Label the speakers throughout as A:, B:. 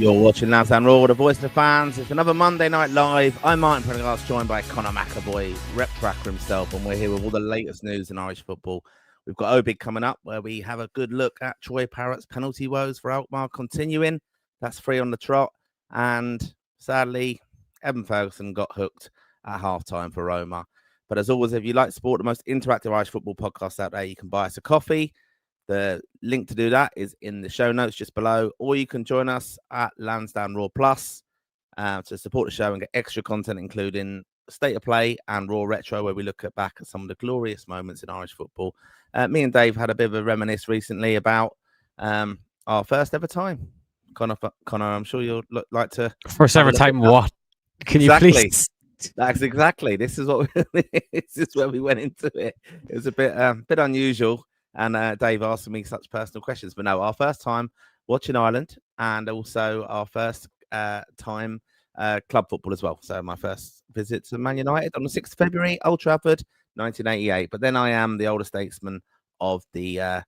A: You're watching Lansdowne Raw, the voice of the fans. It's another Monday Night Live. I'm Martin Prendergast, joined by Conor McAvoy, rep tracker himself, and we're here with all the latest news in Irish football. We've got Obig coming up, where we have a good look at Troy Parrott's penalty woes for Alkmaar continuing. That's 3 on the trot. And sadly, Evan Ferguson got hooked at halftime for Roma. But as always, if you like sport, the most interactive Irish football podcast out there, you can buy us a coffee. The link to do that is in the show notes just below, or you can join us at Lansdowne Raw Plus to support the show and get extra content, including State of Play and Raw Retro, where we look back at some of the glorious moments in Irish football. Me and Dave had a bit of a reminisce recently about our first ever time. Conor, I'm sure you'll like to.
B: First ever time what? Can you please?
A: That's exactly. This is what this is where we went into it. It was a bit unusual. And Dave asked me such personal questions. But no, our first time watching Ireland and also our first time club football as well. So my first visit to Man United on the 6th of February, Old Trafford, 1988. But then I am the older statesman of the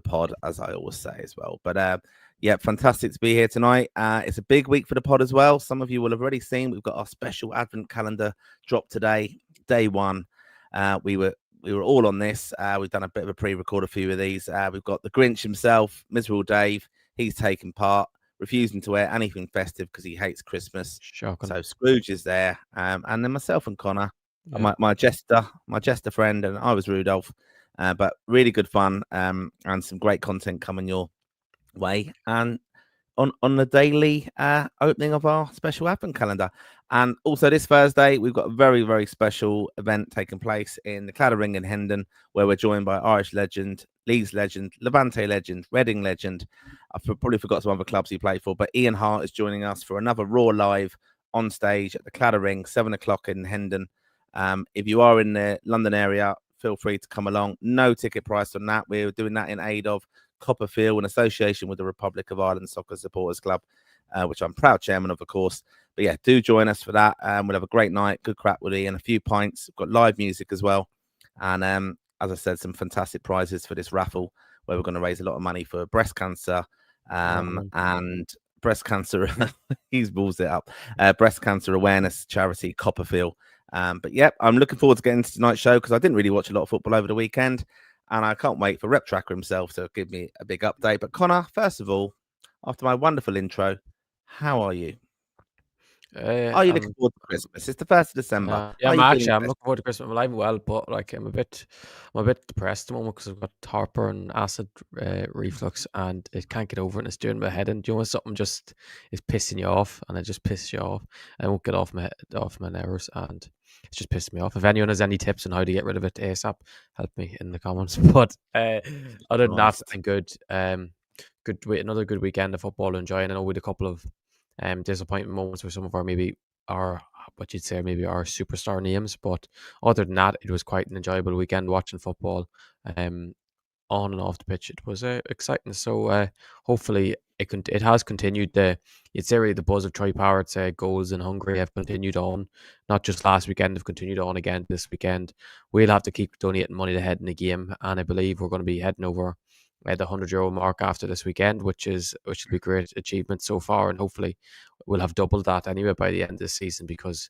A: pod, as I always say as well. But yeah, fantastic to be here tonight. It's a big week for the pod as well. Some of you will have already seen we've got our special Advent calendar drop today, day one. We were all on this. We've done a bit of a pre-record a few of these. We've got the Grinch himself, Miserable Dave. He's taken part, refusing to wear anything festive because he hates Christmas.
B: Shocking.
A: So Scrooge is there. And then myself and Conor, my jester friend, and I was Rudolph. But really good fun and some great content coming your way. And on the daily opening of our special Advent calendar. And also this Thursday, we've got a very, very special event taking place in the Claddagh Ring in Hendon, where we're joined by Irish legend, Leeds legend, Levante legend, Reading legend. I probably forgot some other clubs he played for, but Ian Hart is joining us for another Raw Live on stage at the Claddagh Ring, 7 o'clock in Hendon. If you are in the London area, feel free to come along. No ticket price on that. We're doing that in aid of Copperfield in association with the Republic of Ireland Soccer Supporters Club, which I'm proud chairman of course. But yeah, do join us for that. We'll have a great night, good crack with Ian, a few pints. We've got live music as well. And as I said, some fantastic prizes for this raffle, where we're going to raise a lot of money for breast cancer and breast cancer. He's balls it up. Breast cancer awareness charity, Copperfield. But yeah, I'm looking forward to getting to tonight's show because I didn't really watch a lot of football over the weekend. And I can't wait for Rep Tracker himself to give me a big update. But Conor, first of all, after my wonderful intro, how are you? Are you looking forward to Christmas? It's the 1st of December.
B: Yeah, I'm looking forward to Christmas. I'm alive and well, but like I'm a bit depressed at the moment because I've got torpor and acid reflux, and it can't get over it. And it's doing my head in. Do you know when something just is pissing you off, and it just pisses you off? I won't get off my nerves, and it's just pissing me off. If anyone has any tips on how to get rid of it ASAP, help me in the comments. But other than that, I'm good. Another good weekend of football, enjoying. I know with a couple of disappointing moments with some of our our superstar names, but other than that, it was quite an enjoyable weekend watching football on and off the pitch. It was exciting. So hopefully it has continued. The buzz of Troy Parrott's goals in Hungary have continued on, not just last weekend, they've continued on again this weekend. We'll have to keep donating money to head in the game, and I believe we're going to be heading over the €100 mark after this weekend, which will be a great achievement so far, and hopefully we'll have doubled that anyway by the end of the season, because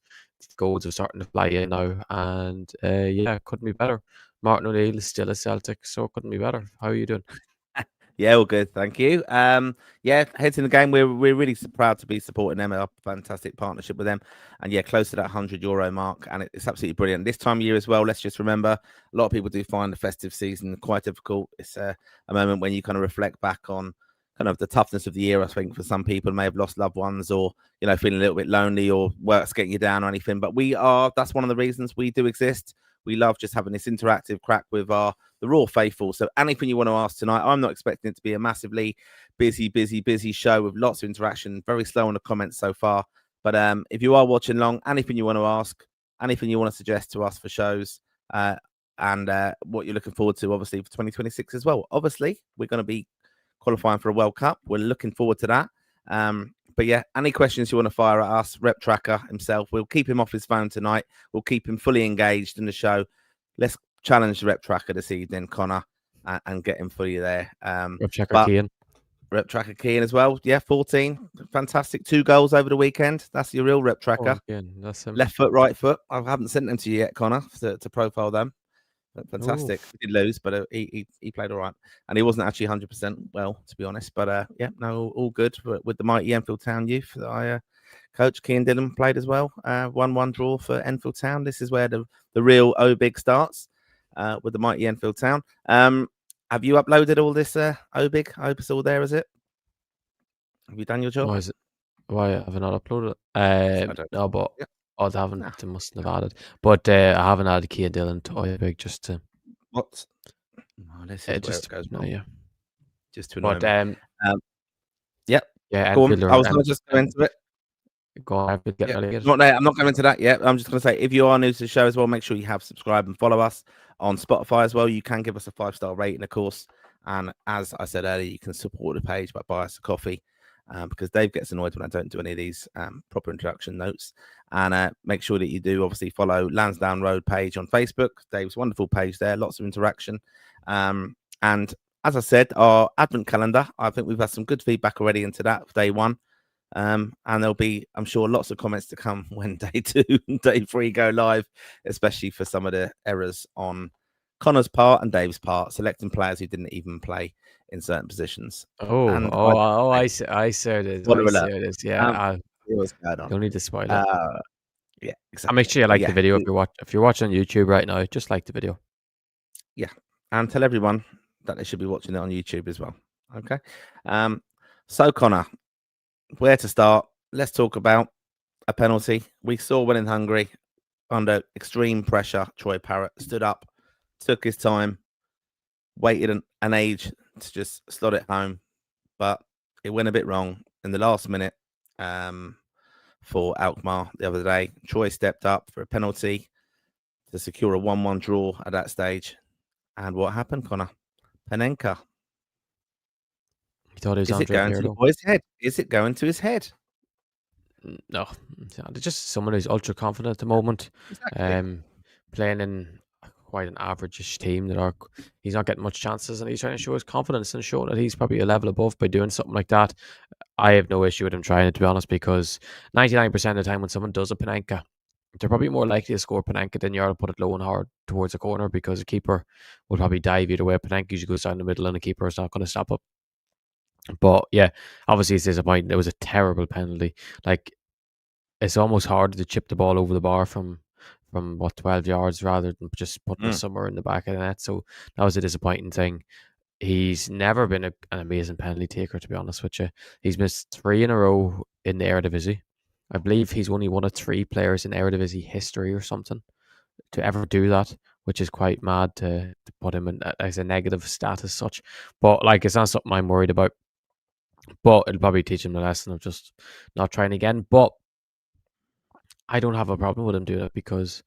B: goals are starting to fly in now, and couldn't be better. Martin O'Neill is still a Celtic, so it couldn't be better. How are you doing?
A: Yeah, all good, thank you. Heads in the game. We're really proud to be supporting them. A fantastic partnership with them, and close to that €100 mark, and it's absolutely brilliant this time of year as well. Let's just remember, a lot of people do find the festive season quite difficult. It's a moment when you kind of reflect back on kind of the toughness of the year. I think for some people may have lost loved ones, or feeling a little bit lonely, or work's getting you down or anything. But that's one of the reasons we do exist. We love just having this interactive crack with the Raw faithful. So anything you want to ask tonight, I'm not expecting it to be a massively busy show with lots of interaction. Very slow on the comments so far. But if you are watching long, anything you want to ask, anything you want to suggest to us for shows, and what you're looking forward to, obviously, for 2026 as well. Obviously, we're going to be qualifying for a World Cup. We're looking forward to that. But yeah, any questions you want to fire at us, Rep Tracker himself, we'll keep him off his phone tonight. We'll keep him fully engaged in the show. Let's challenge the Rep Tracker this evening, Conor, and get him fully there.
B: Rep Tracker Keane.
A: Rep tracker Keane as well. Yeah, 14. Fantastic. 2 goals over the weekend. That's your real rep tracker.
B: again, that's
A: Left foot, right foot. I haven't sent them to you yet, Connor, to profile them. Fantastic. We did lose, but he played all right, and he wasn't actually 100% well, to be honest. But yeah, no, all good with the mighty Enfield Town youth that I coach. Keane Dillon played as well. 1-1 draw for Enfield Town. This is where the real O-Big starts with the mighty Enfield Town. Have you uploaded all this O-Big? I hope it's all there, is it? Have you done your job?
B: Why is it? Why have I not uploaded it? No, but I haven't. They mustn't have added. But I haven't added Keane Dillon to O-Big just to.
A: What? Oh, this is where it goes wrong.
B: Yeah.
A: Just to annoy me.
B: Yeah.
A: Go on. I was going to just go into it.
B: Go on.
A: I'm not going into that yet. I'm just going to say, if you are new to the show as well, make sure you have subscribed and follow us on Spotify as well. You can give us a 5-star rating, of course. And as I said earlier, you can support the page by buying us a coffee. Because Dave gets annoyed when I don't do any of these proper introduction notes. And make sure that you do obviously follow Lansdowne Road page on Facebook. Dave's wonderful page there, lots of interaction. And as I said, our advent calendar, I think we've had some good feedback already into that for day 1. And there'll be, I'm sure, lots of comments to come when day 2 and day 3 go live, especially for some of the errors on Connor's part and Dave's part, selecting players who didn't even play in certain positions.
B: I saw this. Yeah,
A: what's going on?
B: Don't need to spoil it.
A: Yeah, exactly.
B: And make sure you like the video if you're watching on YouTube right now. Just like the video.
A: Yeah, and tell everyone that they should be watching it on YouTube as well. Okay. So Connor, where to start? Let's talk about a penalty. We saw one in Hungary under extreme pressure. Troy Parrott stood up, took his time, waited an age to just slot it home, but it went a bit wrong in the last minute for Alkmaar the other day. Troy stepped up for a penalty to secure a 1-1 draw at that stage. And what happened, Connor? Panenka.
B: He thought it was
A: Is it going to the boy's head? Is it going to his head?
B: No. They're just someone who's ultra confident at the moment. Exactly. Playing in quite an average-ish team he's not getting much chances, and he's trying to show his confidence and show that he's probably a level above by doing something like that. I have no issue with him trying it, to be honest, because 99% of the time when someone does a Panenka, they're probably more likely to score Panenka than you are to put it low and hard towards a corner, because a keeper will probably dive either way. Panenka usually goes down the middle and the keeper is not going to stop up. But yeah, obviously it's disappointing. It was a terrible penalty. Like, it's almost harder to chip the ball over the bar from 12 yards rather than just putting it somewhere in the back of the net. So that was a disappointing thing. He's never been an amazing penalty taker, to be honest with you. He's missed 3 in a row in the Eredivisie. I believe he's only one of 3 players in Eredivisie history or something to ever do that, which is quite mad to put him in as a negative stat as such. But like, it's not something I'm worried about. But it'll probably teach him the lesson of just not trying again. But I don't have a problem with him doing it, because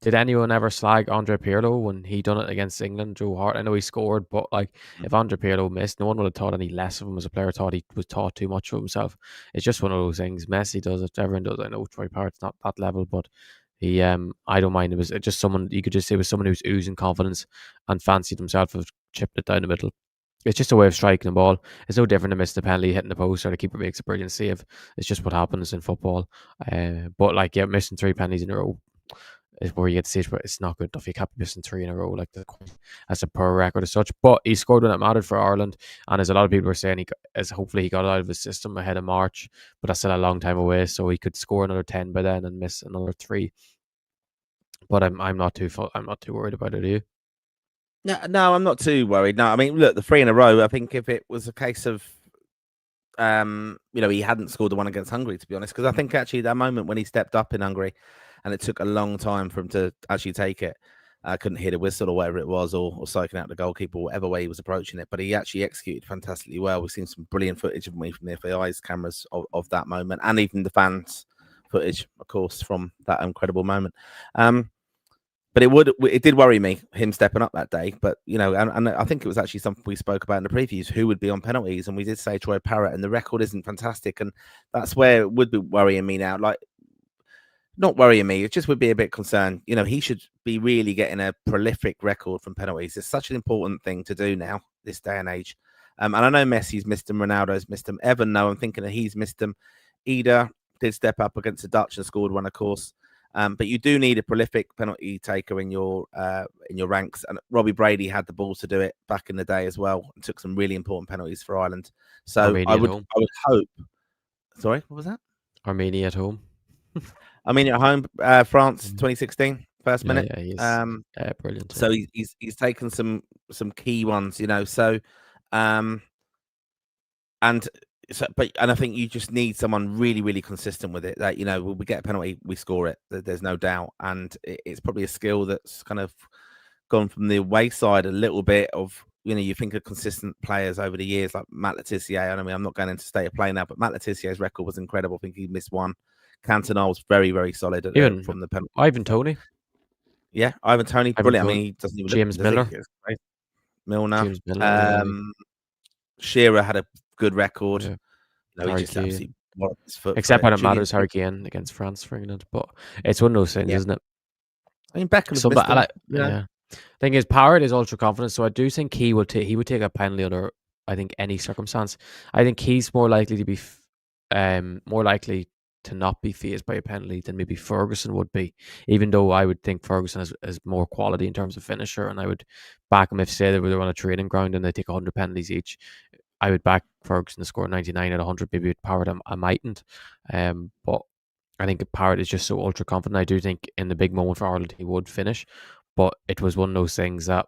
B: did anyone ever slag Andre Pirlo when he done it against England? Joe Hart, I know he scored, but like, if Andre Pirlo missed, no one would have thought any less of him as a player. Thought he was taught too much of himself. It's just one of those things. Messi does it, everyone does it. I know Troy Parrott's not that level, but he, I don't mind. It was just someone, you could just say it was someone who was oozing confidence and fancied himself of chipped it down the middle. It's just a way of striking the ball. It's no different than missing the penalty, hitting the post, or the keeper makes a brilliant save. It's just what happens in football. But like, yeah, missing 3 penalties in a row is where you get to see it, but it's not good enough. You can't be missing 3 in a row like that. That's a poor record as such. But he scored when it mattered for Ireland, and as a lot of people are saying, hopefully he got it out of his system ahead of March, but that's still a long time away. So he could score another 10 by then and miss another 3. But I'm not too worried about it. Are you?
A: No, I'm not too worried. No, I mean, look, the 3 in a row, I think if it was a case of, he hadn't scored the one against Hungary, to be honest, because I think actually that moment when he stepped up in Hungary, and it took a long time for him to actually take it. I couldn't hear the whistle or whatever it was, or psyching out the goalkeeper, whatever way he was approaching it. But he actually executed fantastically well. We've seen some brilliant footage of me from the FAI's cameras of that moment, and even the fans' footage, of course, from that incredible moment. But it did worry me, him stepping up that day. But, and I think it was actually something we spoke about in the previews, who would be on penalties. And we did say Troy Parrott, and the record isn't fantastic. And that's where it would be worrying me now. Like, not worrying me, it just would be a bit concerned. He should be really getting a prolific record from penalties. It's such an important thing to do now, this day and age. And I know Messi's missed them, Ronaldo's missed them. Evan, no, I'm thinking that he's missed them. Ida did step up against the Dutch and scored one, of course. But you do need a prolific penalty taker in your ranks. And Robbie Brady had the balls to do it back in the day as well, and took some really important penalties for Ireland. So
B: Armenia
A: I
B: at
A: would
B: home.
A: hope. Sorry, what was that?
B: Armenia at home.
A: Armenia at home. France 2016 first
B: Yeah,
A: minute.
B: yeah, he's brilliant.
A: So he's taken some key ones, So, and I think you just need someone really, really consistent with it. That when we get a penalty, we score it. There's no doubt, and it's probably a skill that's kind of gone from the wayside a little bit. Of you think of consistent players over the years like Matt Letizia. I mean, I'm not going into state of play now, but Matt Letizier's record was incredible. I think he missed one. Cantona was very, very solid
B: Even
A: from the penalty.
B: Ivan Toney.
A: Yeah, Ivan Toney, brilliant. I mean, he doesn't even
B: James
A: look, does
B: Miller.
A: he? It's great. Milner.
B: James Miller.
A: Shearer had a good record.
B: Yeah.
A: He just absolutely walloped his foot.
B: Except when it matters, Harry Kane against France for England. But it's one of those things, isn't it?
A: I mean, Beckham's missed them,
B: yeah. Thing is, Parrott is ultra confident, so I do think he would take a penalty under, I think, any circumstance. I think he's more likely to be to not be faced by a penalty than maybe Ferguson would be, even though I would think Ferguson has more quality in terms of finisher, and I would back him if, say, they were on a training ground and they take 100 penalties each. I would back Ferguson to score 99 out of 100. Maybe with Parrott, I mightn't. But I think Parrott is just so ultra confident. I do think in the big moment for Ireland, he would finish. But it was one of those things that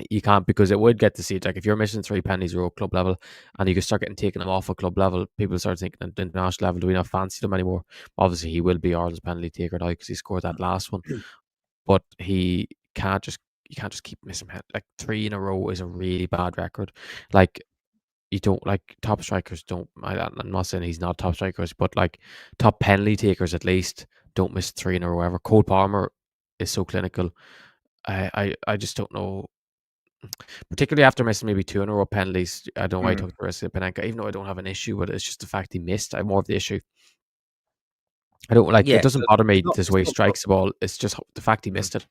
B: you can't, because it would get to see it. Like if you're missing 3 penalties at club level and you can start getting taken them off at club level, people start thinking at the international level, do we not fancy them anymore? Obviously, he will be Ireland's penalty taker now because he scored that last one. But you can't just keep missing. Like 3 in a row is a really bad record. Like you don't, like, top strikers don't. I'm not saying he's not top strikers, but like top penalty takers at least don't miss 3 in a row ever. Cole Palmer is so clinical. I just don't know. Particularly after missing maybe 2 in a row penalties, I don't know why he took the risk of Panenka, even though I don't have an issue with it. It's just the fact he missed. I have more of the issue. I don't like.
A: Yeah,
B: it doesn't bother me this way he
A: not
B: strikes the ball. It's just the fact he missed it.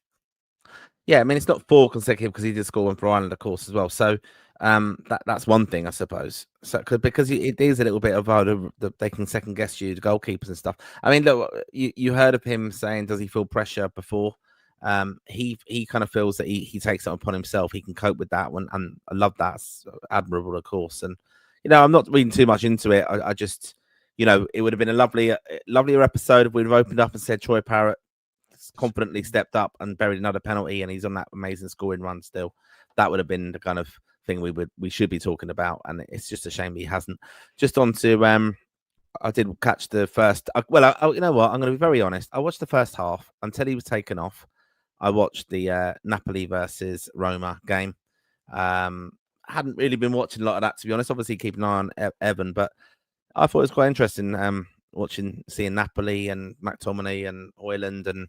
A: Yeah, I mean, it's not 4 consecutive because he did score one for Ireland, of course, as well. So that's one thing, I suppose. So because it is a little bit of they can second guess you, the goalkeepers and stuff. I mean, look, you heard of him saying, does he feel pressure before? He kind of feels that he takes it upon himself. He can cope with that one, and I love that. It's admirable, of course. And I'm not reading too much into it. I just, it would have been a lovelier episode if we'd have opened up and said Troy Parrott confidently stepped up and buried another penalty, and he's on that amazing scoring run still. That would have been the kind of thing we should be talking about, and it's just a shame he hasn't. Just on to I did catch the first. You know what? I'm going to be very honest. I watched the first half until he was taken off. I watched the Napoli versus Roma game. Hadn't really been watching a lot of that, to be honest. Obviously, keep an eye on Evan, but I thought it was quite interesting seeing Napoli and McTominay and Hoyland and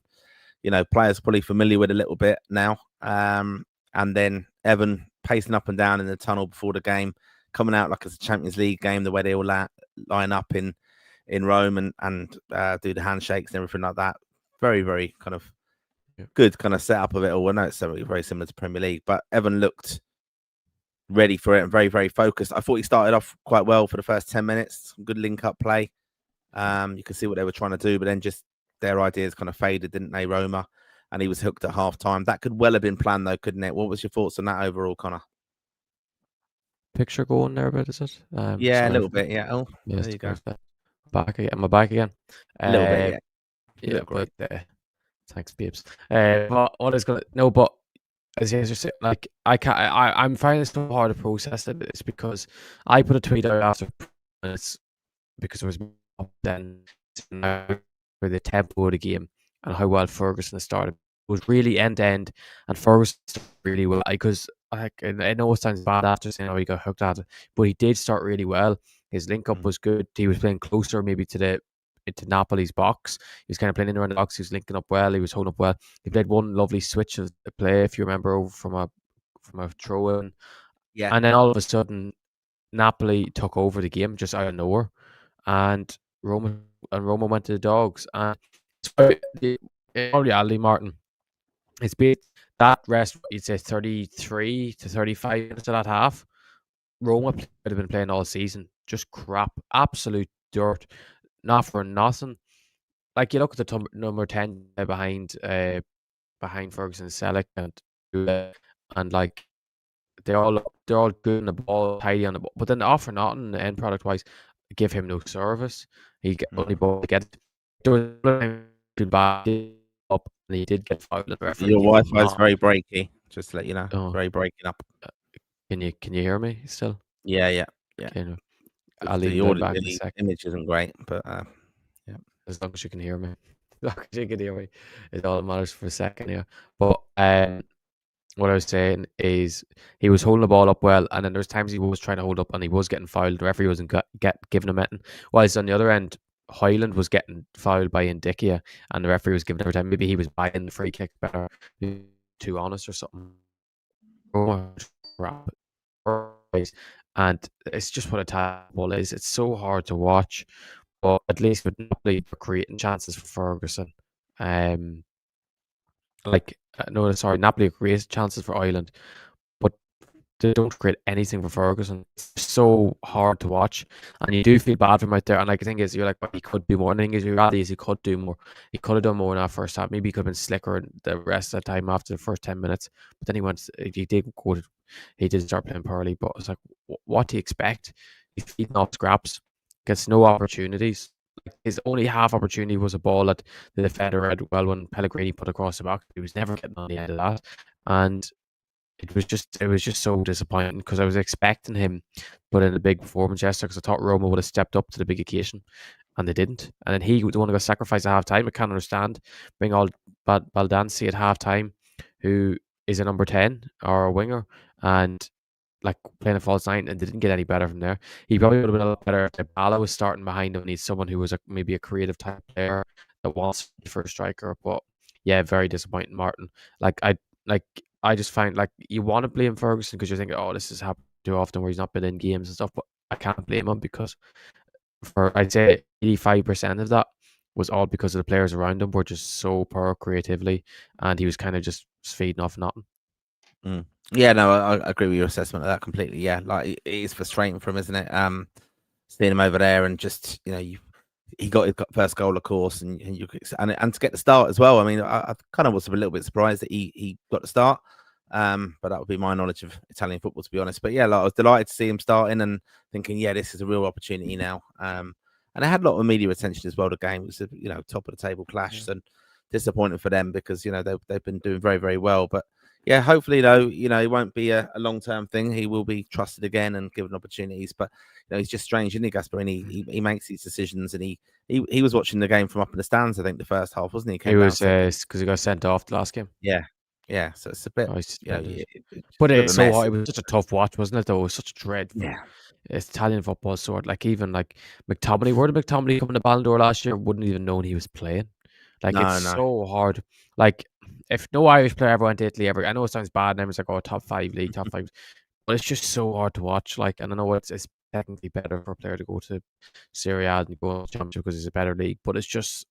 A: players probably familiar with a little bit now. And then Evan pacing up and down in the tunnel before the game, coming out like it's a Champions League game, the way they all line up in Rome and do the handshakes and everything like that. Very, very kind of good kind of setup of it all. I know it's very similar to Premier League, but Evan looked ready for it and very, very focused. I thought he started off quite well for the first 10 minutes. Some good link-up play. You could see what they were trying to do, but then just their ideas kind of faded, didn't they, Roma? And he was hooked at half-time. That could well have been planned, though, couldn't it? What was your thoughts on that overall, Connor?
B: Picture going there a bit, is it?
A: Yeah, a little bit, yeah. Oh,
B: yes,
A: there you go.
B: Back again. Am I back again?
A: A little bit, yeah.
B: Yeah, but thanks, babes. But what is going to... No, but as you said, like, I'm finding it so hard to process it. It's because I put a tweet out after minutes because it was then for the tempo of the game and how well Ferguson started. It was really end-to-end, and Ferguson started really well. Because I know it sounds bad after saying how he got hooked at it, but he did start really well. His link-up was good. He was playing closer maybe into Napoli's box. He was kind of playing in around the box. He was linking up well. He was holding up well. He played one lovely switch of the play, if you remember, over from a throw-in.
A: Yeah.
B: And then all of a sudden, Napoli took over the game just out of nowhere, and Roma went to the dogs. And in reality, Martin, it's been that rest. You'd say 33 to 35 minutes of that half Roma would have been playing all season. Just crap. Absolute dirt. Not for nothing. Like, you look at the number 10 behind Ferguson, Selleck, and like they're all good on the ball, tidy on the ball. But then all for nothing, the end product wise, give him no service. He only ball to get. There was a time back up, and he did get fouled. The referee
A: Your
B: gave him
A: Wi-Fi is very breaky. Just to let you know,
B: Oh,
A: very breaking up.
B: can you hear me still?
A: Yeah.
B: Okay, no. I'll
A: The
B: leave it
A: audio,
B: back in a
A: the
B: sec.
A: image isn't great, but yeah.
B: As long as you can hear me. As long as you can hear me, is all that matters for a second here. But what I was saying is he was holding the ball up well, and then there's times he was trying to hold up and he was getting fouled. The referee wasn't giving him anything. Whilst on the other end, Highland was getting fouled by Indicia, and the referee was giving every time. Maybe he was buying the free kick better, too honest or something. And it's just what a table is. It's so hard to watch, but at least with Napoli for creating chances for Ferguson. No, sorry, Napoli creates chances for Ireland, but they don't create anything for Ferguson. It's so hard to watch, and you do feel bad for him out there. And like the thing is, you're like, well, he could do more. And the thing is, the reality is, he could do more. He could have done more in that first half. Maybe he could have been slicker in the rest of the time after the first 10 minutes. But then he did start playing poorly. But it's like, what do you expect? He's feeding off scraps, gets no opportunities. His only half opportunity was a ball that the defender had well when Pellegrini put across the box. He was never getting on the end of that, and it was just so disappointing because I was expecting him to put in a big performance yesterday because I thought Roma would have stepped up to the big occasion, and they didn't. And then he was the one who got sacrificed at half time. I can't understand. Bring all Baldanzi at half time, who is a number 10 or a winger, and like playing a false nine, and they didn't get any better from there. He probably would have been a lot better if Bala was starting behind him and he's someone who was maybe a creative type player that wants for a striker. But yeah, very disappointing, Martin. Like I just find like you want to blame Ferguson because you're thinking, oh, this has happened too often where he's not been in games and stuff. But I can't blame him because I'd say 85% of that was all because of the players around him were just so poor creatively, and he was kind of just feeding off nothing.
A: Yeah, no, I agree with your assessment of that completely. Yeah, like it is frustrating for him, isn't it? Seeing him over there and just he got his first goal, of course, and to get the start as well. I mean, I kind of was a little bit surprised that he got the start, but that would be my knowledge of Italian football, to be honest. But yeah, like, I was delighted to see him starting and thinking, yeah, this is a real opportunity now. And it had a lot of media attention as well. The game was, top of the table clash, and disappointing for them because they've been doing very, very well, but. Yeah, hopefully, though, it won't be a long-term thing. He will be trusted again and given opportunities. But he's just strange, isn't he, Gasperini? He makes these decisions, and he was watching the game from up in the stands. I think the first half, wasn't he?
B: He was because he got sent off the last game.
A: Yeah. So it's a bit,
B: but it's so hard. It was such a tough watch, wasn't it? Though it was such a dreadful.
A: Yeah.
B: It's Italian football sort. Like even like McTominay. Where did McTominay come in the Ballon d'Or last year? Wouldn't even known he was playing. Like it's so hard. Like if no Irish player ever went to Italy ever, I know it sounds bad. And everyone's like, "Oh, top 5 league, top 5," but it's just so hard to watch. Like, and I know it's technically better for a player to go to Serie A and go to Championship because it's a better league, but it's just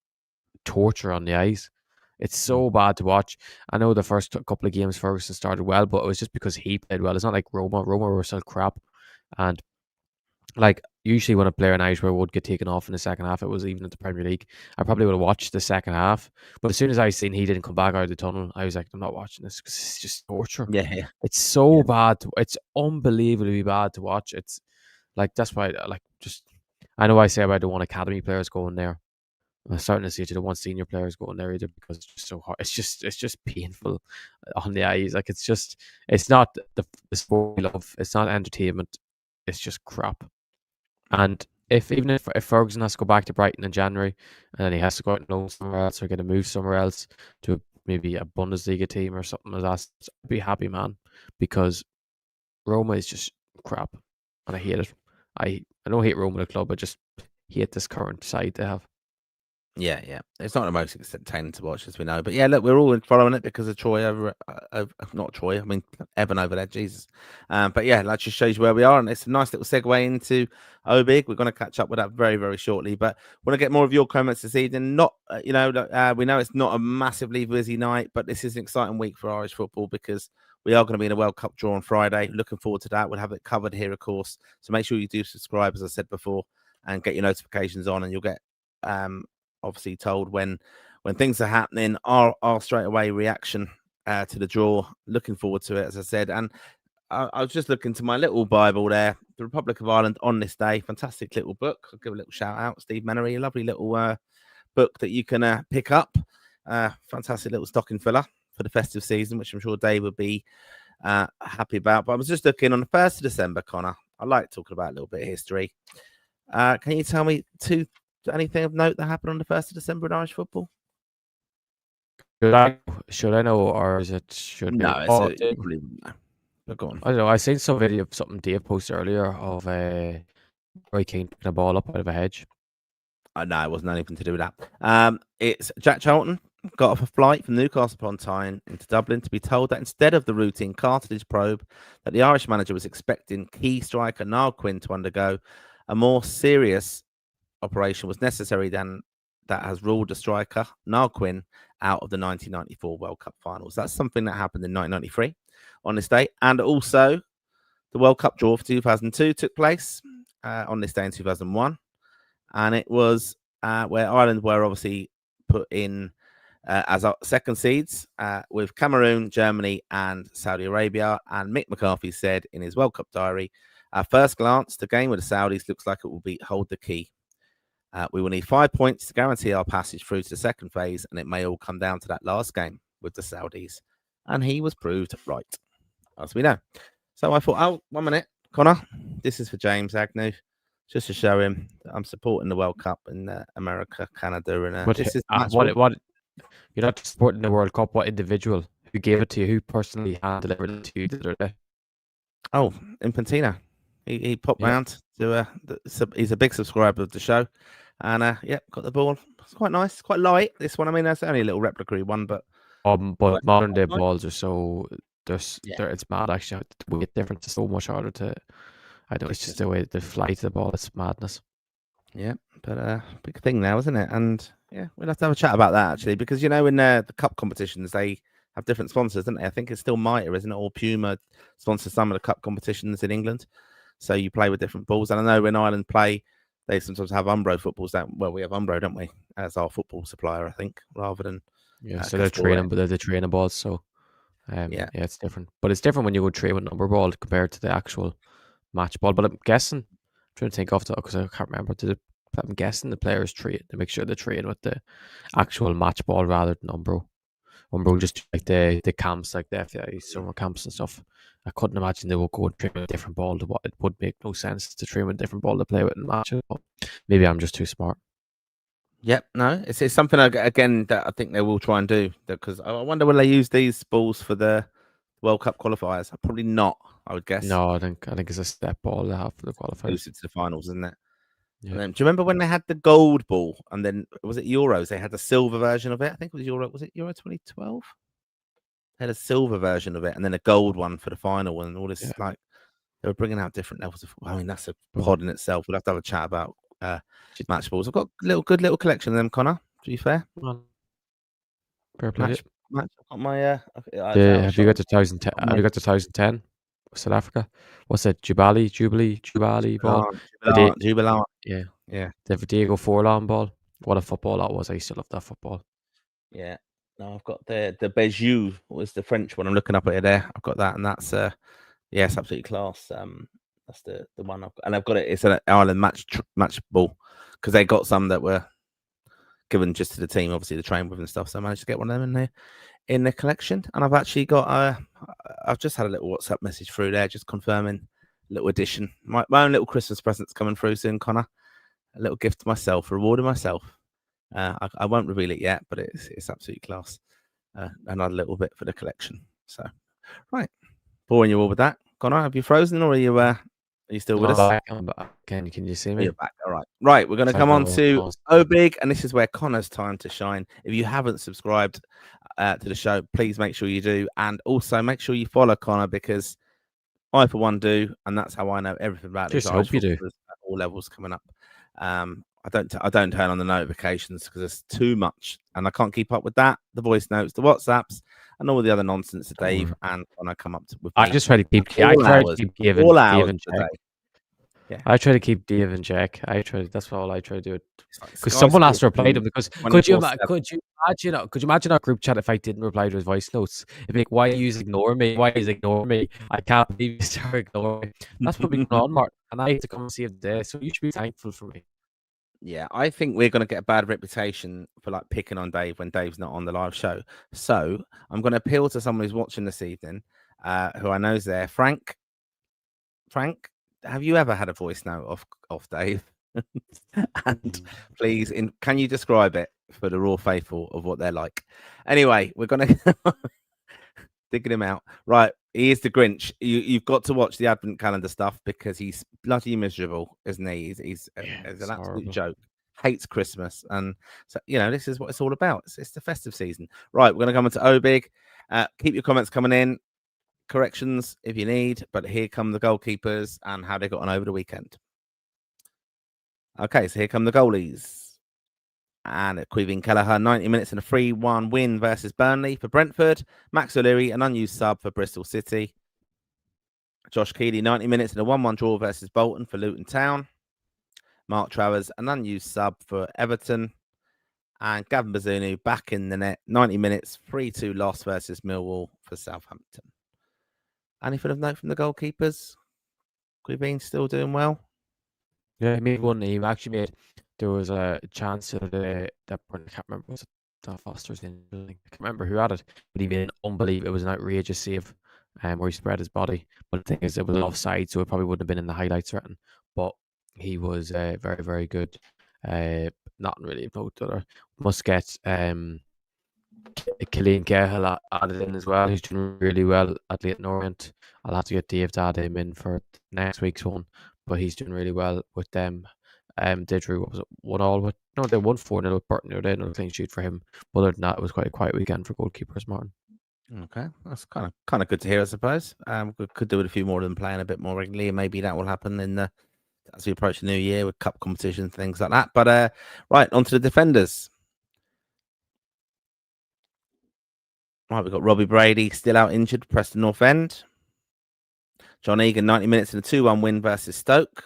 B: torture on the eyes. It's so bad to watch. I know the first couple of games Ferguson started well, but it was just because he played well. It's not like Roma. Roma were still crap, and like usually when a player in Irish would get taken off in the second half, it was even at the Premier League. I probably would have watched the second half, but as soon as I seen he didn't come back out of the tunnel, I was like, I'm not watching this because it's just torture.
A: Yeah.
B: It's so bad. It's unbelievably bad to watch. It's like that's why I know I say I don't want academy players going there. I'm starting to see you don't want senior players going there either because it's just so hard. It's just painful on the eyes. Like it's not the sport we love. It's not entertainment. It's just crap. And if Ferguson has to go back to Brighton in January and then he has to go out and loan somewhere else or get a move somewhere else to maybe a Bundesliga team or something like that, I'd be happy, man, because Roma is just crap and I hate it. I don't hate Roma the club, I just hate this current side they have.
A: Yeah. It's not the most entertaining to watch, as we know. But yeah, look, we're all following it because of Troy not Troy, I mean Evan over there, Jesus. But yeah, that just shows you where we are, and it's a nice little segue into Obig. We're going to catch up with that very, very shortly. But want to get more of your comments this evening. Not, we know it's not a massively busy night, but this is an exciting week for Irish football because We are going to be in a World Cup draw on Friday. Looking forward to that. We'll have it covered here, of course. So make sure you do subscribe, as I said before, and get your notifications on, and you'll get obviously told when things are happening. Our straight away reaction to the draw. Looking forward to it, as I said. And I was just looking to my little Bible there, The Republic of Ireland on this day. Fantastic little book. I'll give a little shout out, Steve Menery. A lovely little book that you can pick up. Fantastic little stocking filler for the festive season, which I'm sure Dave would be happy about. But I was just looking on the 1st of December, Connor. I like talking about a little bit of history. Can you tell me anything of note that happened on the 1st of December in Irish football?
B: Should I know, or is it should
A: No,
B: be?
A: you probably wouldn't know. But go on.
B: I don't know. I seen some video of something Dave posted earlier of Roy Keane picking a ball up out of a hedge.
A: No, it wasn't anything to do with that. It's Jack Charlton got off a flight from Newcastle upon Tyne into Dublin to be told that instead of the routine cartilage probe that the Irish manager was expecting key striker Niall Quinn to undergo, a more serious operation was necessary than that has ruled the striker Niall Quinn out of the 1994 World Cup finals. That's something that happened in 1993 on this day. And also the World Cup draw for 2002 took place on this day in 2001. And it was where Ireland were obviously put in as our second seeds with Cameroon, Germany, and Saudi Arabia. And Mick McCarthy said in his World Cup diary, "At first glance, the game with the Saudis looks like it will be hold the key. We will need 5 points to guarantee our passage through to the second phase, and it may all come down to that last game with the Saudis." And he was proved right, as we know. So I thought, oh, 1 minute, Connor, this is for James Agnew, just to show him that I'm supporting the World Cup in America, Canada, and this is
B: what you're not supporting the World Cup. What individual who gave it to you? Who personally hand delivered it to you the other day?
A: Oh, Infantino. He popped round to. He's a big subscriber of the show, and got the ball. It's quite nice, quite light. This one, I mean, that's only a little replica one, but
B: modern day balls are so it's mad. Actually, the weight difference is so much harder to. I know it's just the way they fly to the ball. It's madness.
A: Yeah, but big thing now, isn't it? And yeah, we'll have to have a chat about that actually, because in the cup competitions they have different sponsors, don't they? I think it's still Mitre, isn't it? Or Puma sponsors some of the cup competitions in England. So you play with different balls. And I know when Ireland play, they sometimes have Umbro footballs. Well, we have Umbro, don't we, as our football supplier, I think, rather than
B: so they're training, but they're the training balls. So it's different. But it's different when you go train with number ball compared to the actual match ball. But I'm guessing, trying to think off that because I can't remember. I'm guessing the players train to make sure they train with the actual match ball rather than Umbro. Umbro just like the camps, like the FAI summer camps and stuff. I couldn't imagine they would go and train with a different ball. It would make no sense to train with a different ball to play with in matches. Maybe I'm just too smart.
A: Yep, no, it's something again that I think they will try and do, because I wonder will they use these balls for the World Cup qualifiers? Probably not, I would guess.
B: No, I think it's a step ball they have for the qualifiers.
A: Boost it to the finals, isn't it? Yeah. Then, do you remember when they had the gold ball and then was it Euros? They had the silver version of it. I think it was Euro. Was it Euro 2012? They had a silver version of it and then a gold one for the final, and all this like they were bringing out different levels of. I mean, that's a pod in itself. We'll have to have a chat about match balls. I've got a good little collection of them, Connor. To be fair,
B: fair play.
A: Match. I've got my.
B: Have you got the 2010? Have you got the 2010? South Africa. What's it? Jubilee ball.
A: Jubilant.
B: Yeah. The Diego Forlan ball. What a football that was! I used to love that football.
A: Yeah. No, I've got the Beju. Was the French one? I'm looking up at it there. I've got that, and that's it's absolutely class. That's the one I've got, and I've got it. It's an Ireland match ball because they got some that were given just to the team, obviously to train with and stuff. So I managed to get one of them in the collection, and I've actually got I've just had a little WhatsApp message through there, just confirming a little addition. My own little Christmas present's coming through soon, Connor. A little gift to myself, rewarding myself. I won't reveal it yet, but it's absolutely class. Another little bit for the collection. So, right, boring you all with that, Connor. Have you frozen, or are you still with us?
B: Can you see me?
A: You're back. All right. Right, we're going to come on to Big, and this is where Connor's time to shine. If you haven't subscribed to the show, please make sure you do, and also make sure you follow Connor, because I, for one, do, and that's how I know everything about
B: Just hope you do.
A: At all levels coming up. I don't turn on the notifications because it's too much, and I can't keep up with that. The voice notes, the WhatsApps, and all the other nonsense that Dave and when I come up with.
B: I just try to keep. I
A: all
B: try
A: hours,
B: to keep giving
A: all hours
B: in
A: of the
B: check.
A: day. Yeah,
B: I try to keep Dave in check. That's all I try to do.
A: Like
B: Because someone has to reply to
A: them.
B: him. Because could you imagine our group chat if I didn't reply to his voice notes? It'd be like, why are you ignoring me? Why is ignoring me? I can't believe you start ignoring me. That's what we going on, Martin. And I have to come and save the day. So you should be thankful for me.
A: Yeah, I think we're going to get a bad reputation for like picking on Dave when Dave's not on the live show. So I'm going to appeal to someone who's watching this evening, who I know is there. Frank, have you ever had a voice note off Dave? And please, can you describe it for the raw faithful of what they're like? Anyway, we're going to digging him out. Right, he is the Grinch. You've got to watch the Advent calendar stuff because he's bloody miserable, isn't he? He's an absolute joke. Hates Christmas, and so this is what it's all about. It's the festive season. Right, we're going to come into Obig. Keep your comments coming in. Corrections if you need, but here come the goalkeepers and how they got on over the weekend. Okay, so here come the goalies. And Queeving Kelleher, 90 minutes and a 3-1 win versus Burnley for Brentford. Max O'Leary, an unused sub for Bristol City. Josh Keeley, 90 minutes and a 1-1 draw versus Bolton for Luton Town. Mark Travers, an unused sub for Everton. And Gavin Bazunu back in the net, 90 minutes, 3-2 loss versus Millwall for Southampton. Anything of note from the goalkeepers? Queeving still doing well?
B: Yeah, he made one. He actually made. There was a chance that I can't remember. Was it Dan Foster's in? I can't remember who had it, but he made an unbelievable. It was an outrageous save, where he spread his body. But the thing is, it was offside, so it probably wouldn't have been in the highlights written. But he was very, very good. Not really about other. Must get Killian Cahill added in as well. He's doing really well at Leyton Orient. I'll have to get Dave to add him in for next week's one, but he's doing really well with them. They drew, what was it, 1-1 with? No, they won 4-0 with Burton. They had another clean sheet for him. But other than that, it was quite a quiet weekend for goalkeepers, Martin.
A: Okay, that's kind of good to hear, I suppose. We could do with a few more of them playing a bit more regularly, and maybe that will happen as we approach the new year with cup competition, things like that. But right, on to the defenders. Right, we've got Robbie Brady still out injured, Preston North End. John Egan, 90 minutes and a 2-1 win versus Stoke.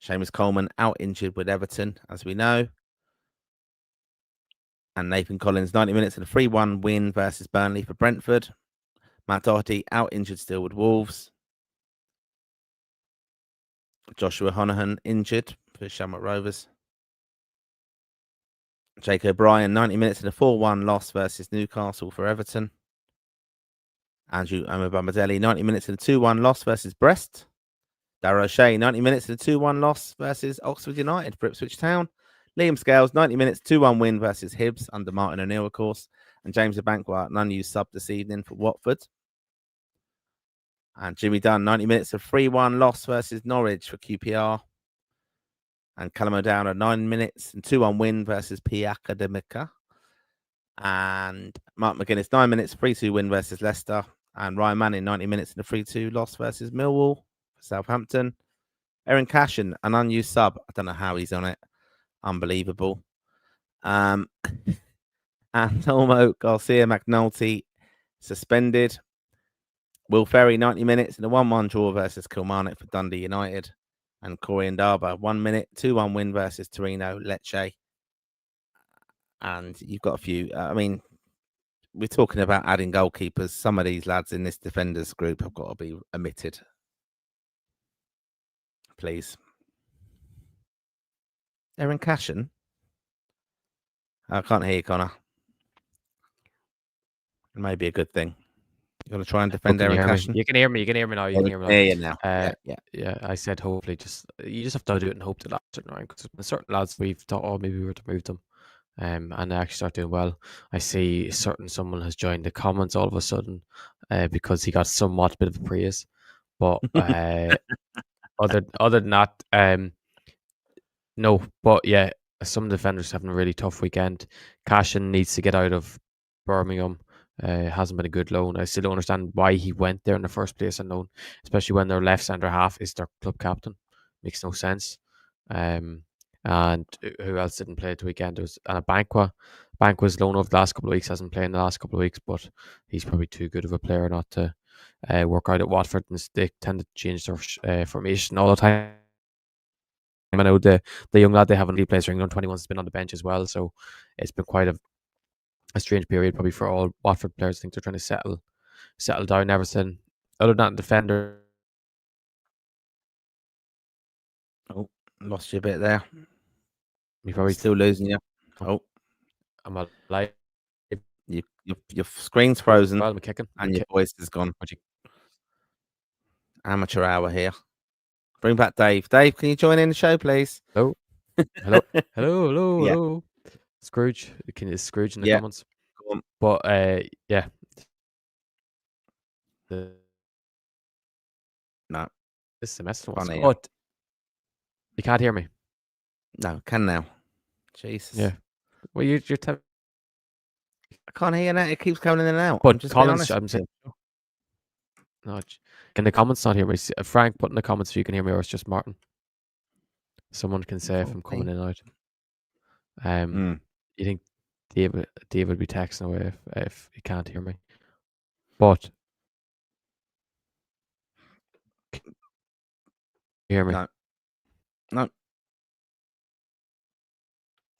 A: Seamus Coleman out injured with Everton, as we know. And Nathan Collins, 90 minutes and a 3-1 win versus Burnley for Brentford. Matt Doherty out injured still with Wolves. Joshua Honohan injured for Shamrock Rovers. Jake O'Brien, 90 minutes and a 4-1 loss versus Newcastle for Everton. Andrew Omobamidele, 90 minutes and a 2-1 loss versus Brest. Darragh O'Shea, 90 minutes and a 2-1 loss versus Oxford United for Ipswich Town. Liam Scales, 90 minutes, 2-1 win versus Hibs under Martin O'Neill, of course. And James Abankwah, an unused sub this evening for Watford. And Jimmy Dunn, 90 minutes of 3-1 loss versus Norwich for QPR. And Callum O'Dowd, 9 minutes and 2-1 win versus P Academica. And Mark McGuinness, 9 minutes, 3-2 win versus Leicester. And Ryan Manning, 90 minutes and a 3-2 loss versus Millwall for Southampton. Erin Cashin, an unused sub. I don't know how he's on it. Unbelievable. And Olmo Garcia McNulty suspended. Will Ferry, 90 minutes and a 1-1 draw versus Kilmarnock for Dundee United. And Corey Ndaba, 1 minute, 2-1 win versus Torino Lecce. And you've got a few. I mean, we're talking about adding goalkeepers. Some of these lads in this defenders group have got to be omitted. Please. Erin Cashin? I can't hear you, Connor. It may be a good thing. You're going to try and defend Erin Cashin?
B: You can hear me. You can hear me now. You can hear me now.
A: Yeah, now.
B: Yeah. I said hopefully you just have to do it and hope that lads are annoying, because certain lads we've thought, oh, maybe we were to move them. And they actually start doing well. I see someone has joined the comments all of a sudden because he got somewhat bit of a praise. But other than that, no. But yeah, some defenders having a really tough weekend. Cashin needs to get out of Birmingham. Hasn't been a good loan. I still don't understand why he went there in the first place on loan, especially when their left centre half is their club captain. Makes no sense. And And who else didn't play at the weekend? There was Bankwa. Bankwa's loan over the last couple of weeks, hasn't played in the last couple of weeks, but he's probably too good of a player not to work out at Watford, and they tend to change their formation all the time. I know the young lad they have in league plays for England 21 has been on the bench as well, so it's been quite a strange period probably for all Watford players. I think they're trying to settle down everything. Other than that, defender.
A: Oh, lost you a bit there.
B: You probably
A: Still losing you. Oh,
B: I'm alive.
A: Your screen's frozen
B: Well, I'm kicking.
A: and your voice is gone. Amateur hour here. Bring back Dave. Dave, can you join in the show, please?
B: Hello. Hello. Hello.
A: Yeah.
B: Hello. Scrooge. Can you Scrooge in the comments?
A: Go on.
B: But yeah.
A: No.
B: This semester was. But you can't hear me.
A: No, can now. Jesus.
B: Yeah. Well, you're
A: I can't hear that. It keeps coming in and out.
B: But
A: I'm just
B: Collins,
A: being
B: I'm saying. No, can the comments not hear me? Frank, put in the comments if you can hear me, or it's just Martin. Someone can say if I'm coming in and out. You think David would be texting away if he can't hear me? But can you hear me?
A: No.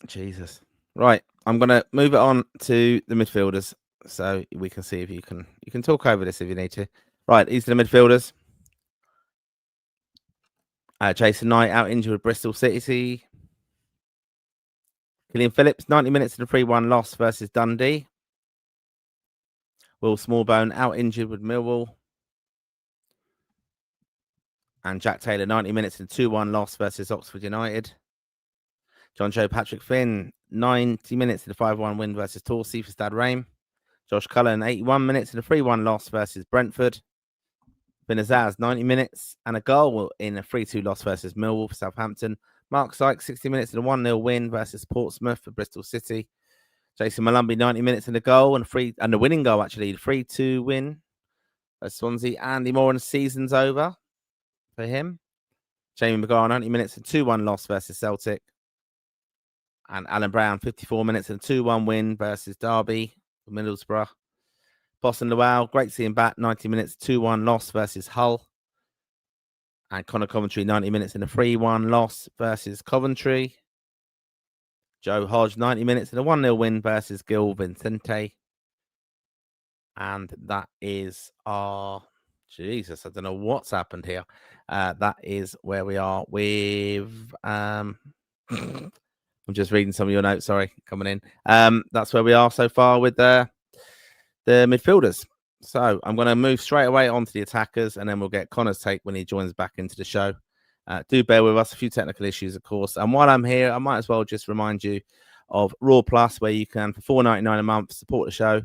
A: Jesus. Right. I'm gonna move it on to the midfielders so we can see if you can talk over this if you need to. Right, these are the midfielders. Jason Knight out injured with Bristol City. Killian Phillips, 90 minutes in a 3-1 loss versus Dundee. Will Smallbone out injured with Millwall. And Jack Taylor, 90 minutes in a 2-1 loss versus Oxford United. John Joe Patrick Finn, 90 minutes in a 5-1 win versus Torsey for Stade Reims. Josh Cullen, 81 minutes in a 3-1 loss versus Brentford. Ben Azaz, 90 minutes and a goal in a 3-2 loss versus Millwall for Southampton. Mark Sykes, 60 minutes in a 1-0 win versus Portsmouth for Bristol City. Jason Malumbi, 90 minutes in a goal and a winning goal, actually. The 3-2 win versus Swansea. Andy Moran, season's over for him. Jamie Maguire, 90 minutes and 2-1 loss versus Celtic. And Alan Brown, 54 minutes and a 2-1 win versus Derby for Middlesbrough. Boston Lowell, great seeing back, 90 minutes, 2-1 loss versus Hull. And Connor Coventry, 90 minutes in a 3-1 loss versus Coventry. Joe Hodge, 90 minutes in a 1-0 win versus Gil Vicente. And that is Jesus, I don't know what's happened here. That is where we are with I'm just reading some of your notes, sorry, coming in. That's where we are so far with the midfielders. So I'm going to move straight away onto the attackers, and then we'll get Connor's take when he joins back into the show. Do bear with us, a few technical issues, of course. And while I'm here, I might as well just remind you of Raw Plus, where you can, for $4.99 a month, support the show.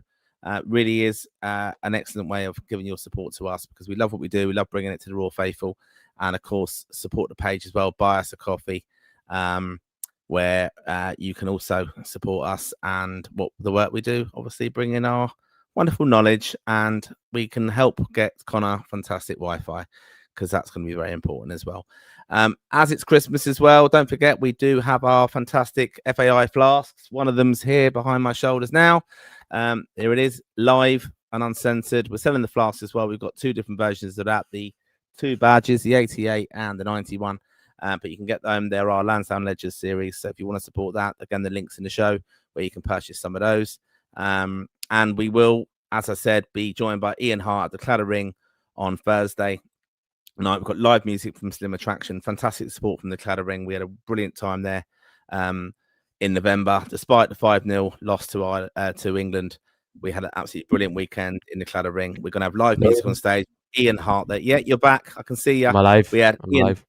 A: Really is an excellent way of giving your support to us, because we love what we do. We love bringing it to the Raw faithful. And, of course, support the page as well. Buy us a coffee, where you can also support us and the work we do, obviously bring in our wonderful knowledge, and we can help get Connor fantastic Wi-Fi, because that's going to be very important as well. As it's Christmas as well, don't forget we do have our fantastic FAI flasks. One of them's here behind my shoulders now. Here it is, live and uncensored. We're selling the flasks as well. We've got two different versions of that, the two badges, the 88 and the 91. But you can get them. There are Lansdowne Ledgers series. So if you want to support that, again, the link's in the show where you can purchase some of those. And we will, as I said, be joined by Ian Hart at the Cladder Ring on Thursday night. We've got live music from Slim Attraction, fantastic support from the Cladder Ring. We had a brilliant time there in November, despite the 5-0 loss to England. We had an absolutely brilliant weekend in the Cladder Ring. We're going to have live music on stage. Ian Hart there. Yeah, you're back. I can see you.
B: I'm alive.
A: We had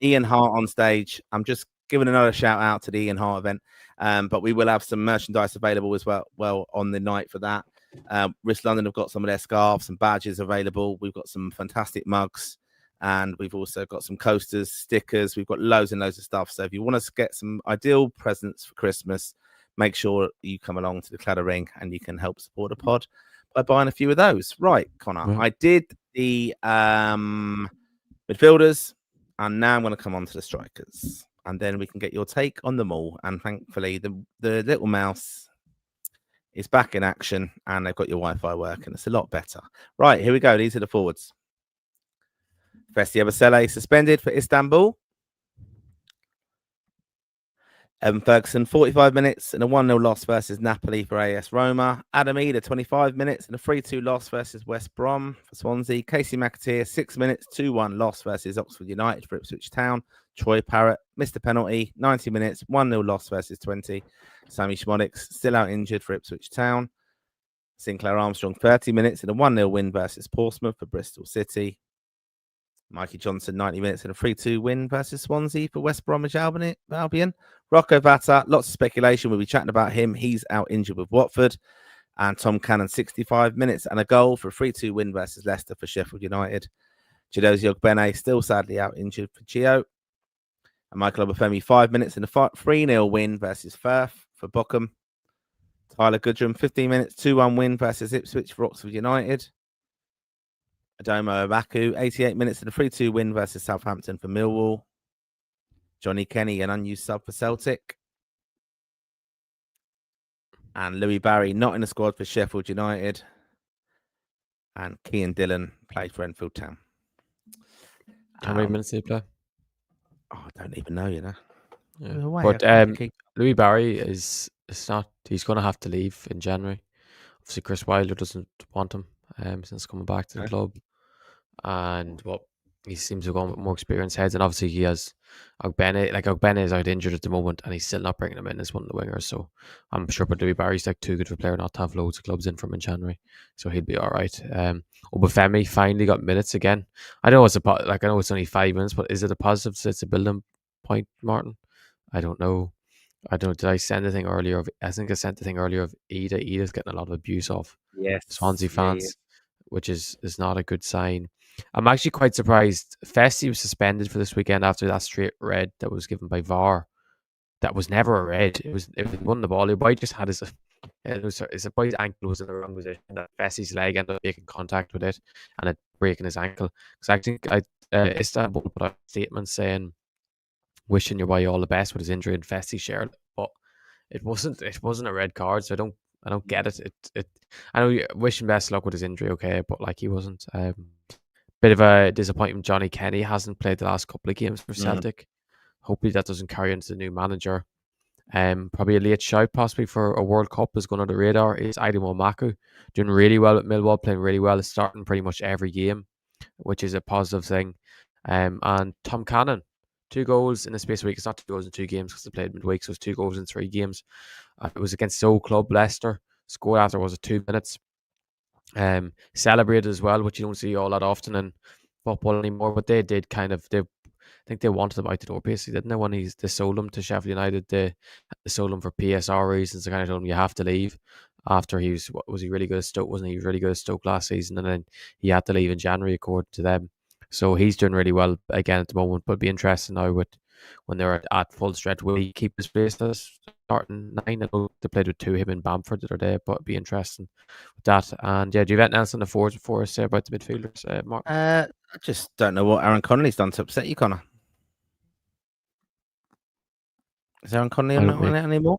A: Ian Hart on stage. I'm just giving another shout out to the Ian Hart event. But we will have some merchandise available as well on the night for that. Wrist London have got some of their scarves and badges available. We've got some fantastic mugs, and we've also got some coasters, stickers. We've got loads and loads of stuff. So if you want to get some ideal presents for Christmas, make sure you come along to the Cladder Ring and you can help support the pod by buying a few of those. Right, Connor, I did the midfielders, and now I'm going to come on to the strikers. and then we can get your take on them all. And thankfully, the little mouse is back in action, and they've got your Wi-Fi working. It's a lot better. Right, here we go. These are the forwards. Festy Abasele suspended for Istanbul. Evan Ferguson, 45 minutes and a 1-0 loss versus Napoli for AS Roma. Adam Eder, 25 minutes and a 3-2 loss versus West Brom for Swansea. Casey McAteer, 6 minutes, 2-1 loss versus Oxford United for Ipswich Town. Troy Parrott missed a penalty, 90 minutes, 1-0 loss versus 20. Sammy Schmodix, still out injured for Ipswich Town. Sinclair Armstrong, 30 minutes and a 1-0 win versus Portsmouth for Bristol City. Mikey Johnson, 90 minutes and a 3-2 win versus Swansea for West Bromwich Albion. Rocco Vata, lots of speculation. We'll be chatting about him. He's out injured with Watford. And Tom Cannon, 65 minutes and a goal for a 3-2 win versus Leicester for Sheffield United. Chidozie Ogbene, still sadly out injured for Chio. And Michael Obafemi, 5 minutes and a 3-0 win versus Firth for Bochum. Tyler Goodrum, 15 minutes, 2-1 win versus Ipswich for Oxford United. Adomo Abaku, 88 minutes and a 3-2 win versus Southampton for Millwall. Johnny Kenny, an unused sub for Celtic. And Louis Barry, not in the squad for Sheffield United. And Kean Dillon played for Enfield Town.
B: How many minutes did he play?
A: Oh, I don't even know,
B: Yeah.
A: Away,
B: But Louis Barry is not. He's going to have to leave in January. Obviously, Chris Wilder doesn't want him since coming back to the club, and he seems to have gone with more experienced heads. And obviously, he has Ogbene. Like Ogbene is out injured at the moment, and he's still not bringing him in as one of the wingers. So I'm sure, but Louis Barry's like too good of a player not to have loads of clubs in from in January, so he'll be all right. Obafemi finally got minutes again. I know it's I know it's only 5 minutes, but is it a positive? So it's a building point, Martin. I don't know. Did I send anything earlier? I think I sent the thing earlier of Ida. Ida's getting a lot of abuse off Swansea fans, which is not a good sign. I'm actually quite surprised. Festi was suspended for this weekend after that straight red that was given by VAR. That was never a red. It was won the ball. The boy just had his boy's ankle was in the wrong position. That Festi's leg ended up making contact with it and it breaking his ankle. Because I think Istanbul put out a statement saying, wishing your boy all the best with his injury, and Festi shared it, but it wasn't a red card, so I don't get it. I know you wish him best luck with his injury, okay, but like he wasn't. Bit of a disappointment. Johnny Kenny hasn't played the last couple of games for Celtic. Hopefully that doesn't carry into the new manager. Probably a late shout possibly for a World Cup is going on the radar is Aidomo Maku, doing really well at Millwall, playing really well, starting pretty much every game, which is a positive thing. And Tom Cannon, 2 goals in the space of a week. It's not 2 goals in 2 games because they played midweek, so it's 2 goals in 3 games. It was against his old club, Leicester. Scored after was it 2 minutes. Celebrated as well, which you don't see all that often in football anymore. But they did I think they wanted him out the door basically, didn't they? When they sold him to Sheffield United, they sold him for PSR reasons. They kind of told him you have to leave. After he was he really good at Stoke, wasn't he? He was really good at Stoke last season, and then he had to leave in January according to them. So he's doing really well again at the moment. But it'd be interesting now when they're at full stretch. Will he keep his place as starting 9? I know they played with 2, him and Bamford the other day, but it'd be interesting with that. And yeah, do you have anything else on the forwards before I say about the midfielders, Mark?
A: I just don't know what Aaron Connolly's done to upset you, Connor. Is Aaron Connolly not on it anymore?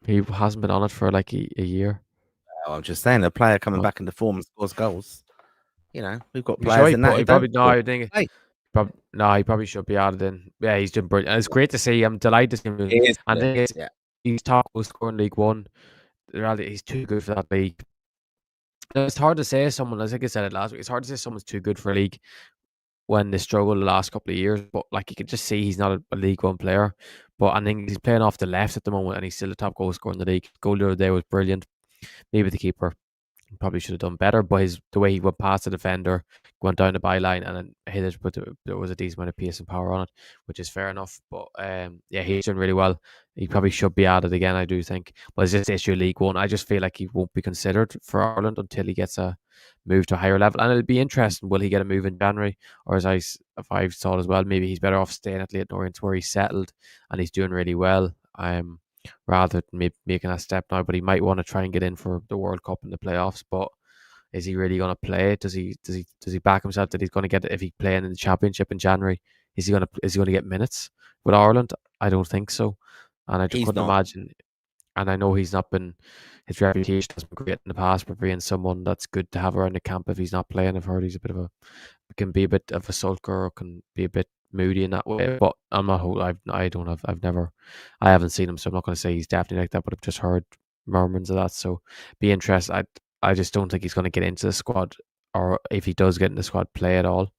B: He hasn't been on it for like a year.
A: Oh, I'm just saying, a player coming back into form and scores goals. You know, we've got players in that.
B: He probably should be added in. Yeah, he's doing brilliant. And it's great to see. I'm delighted to see him. I think he's top goal scorer in League One. He's too good for that league. It's hard to say someone, I think I said it last week, it's hard to say someone's too good for a league when they struggled the last couple of years. But like you can just see he's not a League One player. But I think he's playing off the left at the moment and he's still the top goal scorer in the league. Goal the other day was brilliant. Maybe the keeper probably should have done better, but the way he went past the defender, went down the byline and then hit it, but there was a decent amount of pace and power on it, which is fair enough. But he's doing really well. He probably should be added again, I do think. But it's just issue League One. I just feel like he won't be considered for Ireland until he gets a move to a higher level. And it'll be interesting, will he get a move in January? Or as I've thought as well, maybe he's better off staying at Leyton Orient where he's settled and he's doing really well. Rather than making a step now, but he might want to try and get in for the World Cup and the playoffs. But is he really going to play? Does he back himself that he's going to get it if he's playing in the Championship in January? Is he going to get minutes? with Ireland? I don't think so, and I
A: He's
B: couldn't
A: not.
B: imagine. And I know he's not been his reputation has been great in the past for being someone that's good to have around the camp if he's not playing. I've heard he's a bit of a can be a bit of a sulker or can be a bit moody in that way. But I'm not. I don't have. I've never. I haven't seen him, so I'm not going to say he's definitely like that. But I've just heard murmurings of that. So be interested. I just don't think he's going to get into the squad, or if he does get in the squad, play at all.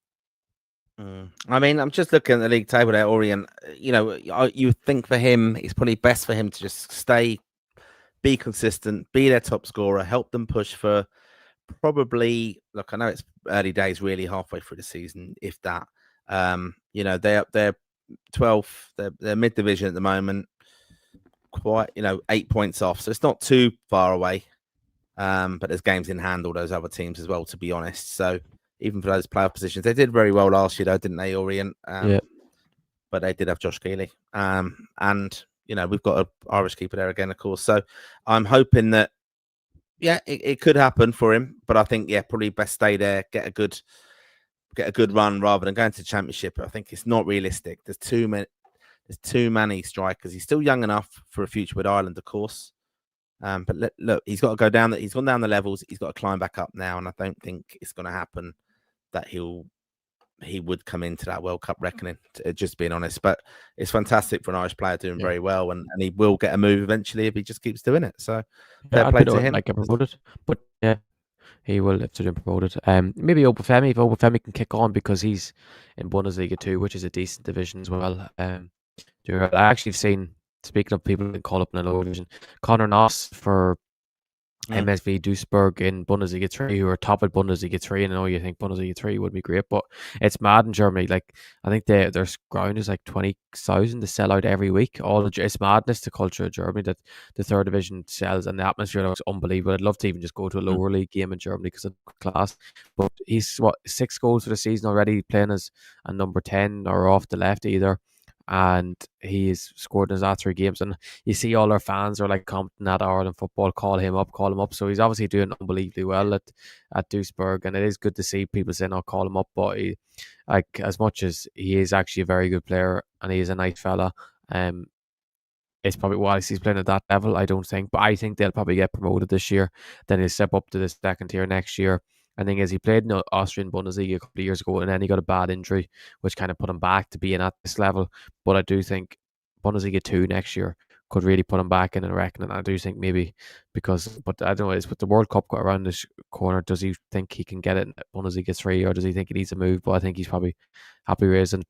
A: I mean, I'm just looking at the league table there, Orient. You know, you think for him, it's probably best for him to just stay, be consistent, be their top scorer, help them push for probably. Look, I know it's early days, really halfway through the season, if that. You know, they're 12th, they're mid division at the moment, quite 8 points off, so it's not too far away. But there's games in hand all those other teams as well, to be honest. So even for those playoff positions, they did very well last year, though, didn't they, Orient?
B: Yeah.
A: But they did have Josh Keeley. And we've got an Irish keeper there again, of course. So I'm hoping that, it could happen for him. But I think, probably best stay there, get a good run rather than going to the championship. I think it's not realistic. There's too many strikers. He's still young enough for a future with Ireland, of course. But look, he's got to go down. He's gone down the levels. He's got to climb back up now, and I don't think it's going to happen that he would come into that World Cup reckoning. Just being honest, but it's fantastic for an Irish player doing very well, and he will get a move eventually if he just keeps doing it. So fair play to him.
B: Like get promoted, but yeah, he will have to be promoted. Maybe Obafemi, if Obafemi can kick on because he's in Bundesliga 2, which is a decent division as well. I actually have seen, speaking of people that call up in the lower division, Connor Noss for MSV Duisburg in Bundesliga 3, who are top at Bundesliga 3. And I know you think Bundesliga 3 would be great, but it's mad in Germany. Like, I think their ground is like 20,000 to sell out every week. It's madness, the culture of Germany, that the third division sells, and the atmosphere looks unbelievable. I'd love to even just go to a lower league game in Germany because of class. But he's 6 goals for the season already, playing as a number 10 or off the left either. And he's scored in his last 3 games, and you see all our fans are like commenting at Ireland football, call him up. So he's obviously doing unbelievably well at Duisburg, and it is good to see people saying, "Oh, call him up." But as much as he is actually a very good player and he is a nice fella, it's probably why he's playing at that level. I don't think, but I think they'll probably get promoted this year. Then he'll step up to the second tier next year. I think as he played in the Austrian Bundesliga a couple of years ago, and then he got a bad injury, which kind of put him back to being at this level. But I do think Bundesliga 2 next year could really put him back in and reckoning. I do think maybe but I don't know, it's with the World Cup got around this corner. Does he think he can get it in Bundesliga 3, or does he think he needs a move? But I think he's probably happy with it. And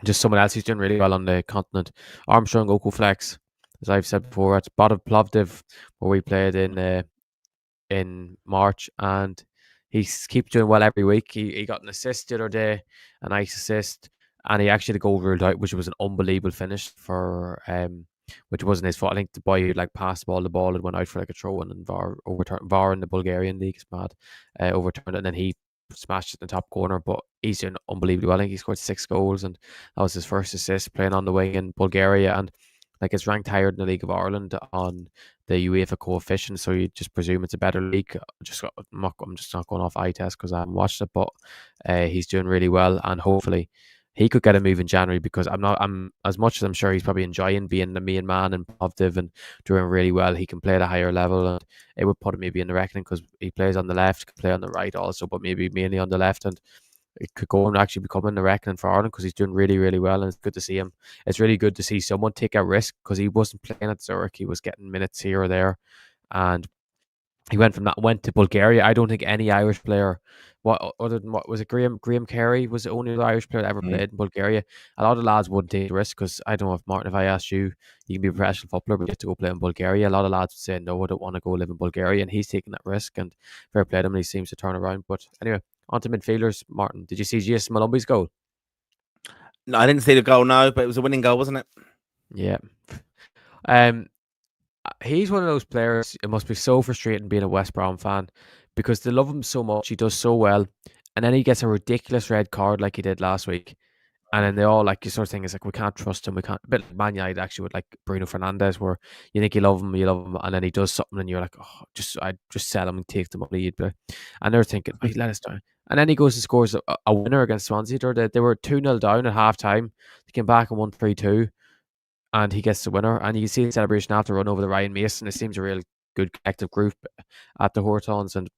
B: just someone else who's doing really well on the continent, Armstrong Okuflex, as I've said before, at Plovdiv, where we played in March, and he keeps doing well every week. He got an assist the other day, a nice assist, and he actually had a goal ruled out, which was an unbelievable finish for which wasn't his fault. I think the boy who passed the ball had went out for like a throw, and VAR overturned. VAR in the Bulgarian league is mad, overturned it, and then he smashed it in the top corner. But he's doing unbelievably well. I think he scored 6 goals, and that was his first assist playing on the wing in Bulgaria, and like it's ranked higher than the League of Ireland on the UEFA coefficient, so you just presume it's a better league. I'm just not going off eye test because I haven't watched it, but he's doing really well, and hopefully he could get a move in January, because I'm as much as I'm sure he's probably enjoying being the main man and Plovdiv and doing really well. He can play at a higher level, and it would put him maybe in the reckoning because he plays on the left, can play on the right also, but maybe mainly on the left, and it could go and actually become in the reckoning for Ireland because he's doing really, really well, and it's good to see him. It's really good to see someone take a risk because he wasn't playing at Zurich. He was getting minutes here or there, and he went to Bulgaria. I don't think any Irish player, other than what was it, Graham Carey was the only Irish player that ever played in Bulgaria. A lot of lads wouldn't take the risk because I don't know if Martin, if I asked you, you can be a professional footballer, but you have to go play in Bulgaria. A lot of lads would say no, I don't want to go live in Bulgaria, and he's taking that risk, and fair play to him, and he seems to turn around. But anyway, on to midfielders. Martin, did you see Jason Malumbi's goal?
A: No, I didn't see the goal, no, but it was a winning goal, wasn't it?
B: Yeah. He's one of those players, it must be so frustrating being a West Brom fan, because they love him so much, he does so well, and then he gets a ridiculous red card like he did last week, And then they all like you sort of thing is like we can't trust him. We can't. A bit like Man United actually with like Bruno Fernandes, where you think you love him, and then he does something, and you're like, oh, I just sell him and take the money. You'd be like, and they're thinking, oh, he let us down. And then he goes and scores a winner against Swansea. They were 2-0 down at half time. They came back and won 3-2, and he gets the winner. And you can see the celebration after run over the Ryan Mason. It seems a real good collective group at the Hortons, and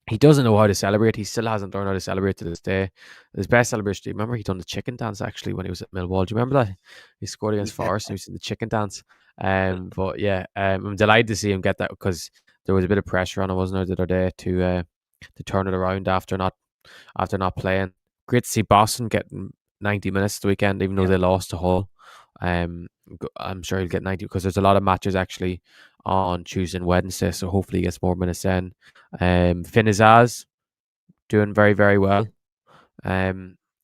B: he doesn't know how to celebrate. He still hasn't learned how to celebrate to this day. His best celebration, do you remember he done the chicken dance actually when he was at Millwall? Do you remember that? He scored against
A: Yeah.
B: Forest and he was in the chicken dance. But yeah, I'm delighted to see him get that because there was a bit of pressure on him, wasn't there, the other day to turn it around after not playing. Great to see Boston getting 90 minutes the weekend, even though they lost to Hull. I'm sure he'll get 90 because there's a lot of matches actually on Tuesday and Wednesday, so hopefully he gets more minutes then. Finn Azaz doing very, very well.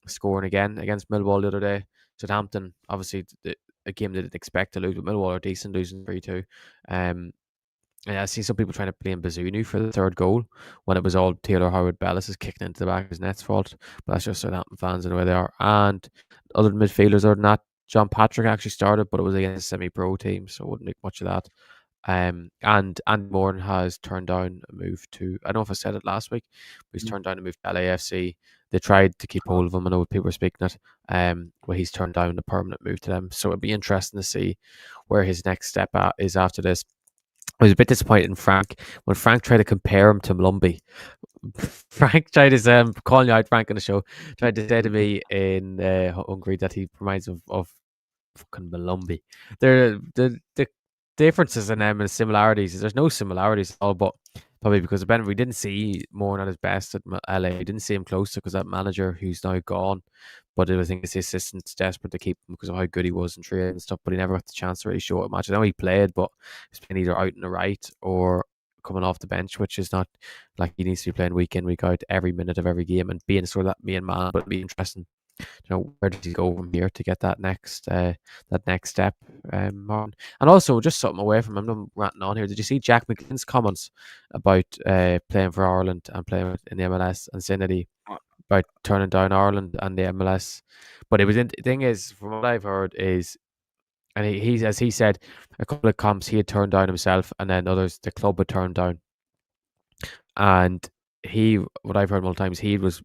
B: Scoring again against Millwall the other day. Southampton, obviously, a game they didn't expect to lose, but Millwall are decent, losing 3-2. And I see some people trying to blame Bazunu for the third goal when it was all Taylor Howard-Bellis is kicking into the back of his net's fault. But that's just Southampton fans and the way they are. And other midfielders other than that, John Patrick actually started, but it was against a semi-pro team, so I wouldn't make much of that. And Andy Moran has turned down a move to, I don't know if I said it last week, but he's turned down a move to LAFC. They tried to keep hold of him. I know people were speaking it. Well, he's turned down a permanent move to them. So it'd be interesting to see where his next step is after this. I was a bit disappointed in Frank when Frank tried to compare him to Mlumby. Frank tried to say, calling you out, Frank, on the show, tried to say to me in Hungary that he reminds of fucking Mlumby. The differences in them and similarities. There's no similarities at all, but probably because of Ben, we didn't see Moran at his best at LA. We didn't see him closer because that manager who's now gone. But I think it's the assistant's desperate to keep him because of how good he was in training and stuff. But he never got the chance to really show it much. I know he played, but he's playing either out in the right or coming off the bench, which is not like he needs to be playing week in, week out, every minute of every game and being sort of that main man. But it'd be interesting, where does he go from here to get that next step, Martin? And also, just something away from him, I'm ranting on here. Did you see Jack McGinn's comments about playing for Ireland and playing in the MLS and saying that he about turning down Ireland and the MLS? But the thing is, from what I've heard, is and he as he said, a couple of comps he had turned down himself, and then others the club had turned down. And what I've heard multiple times, he was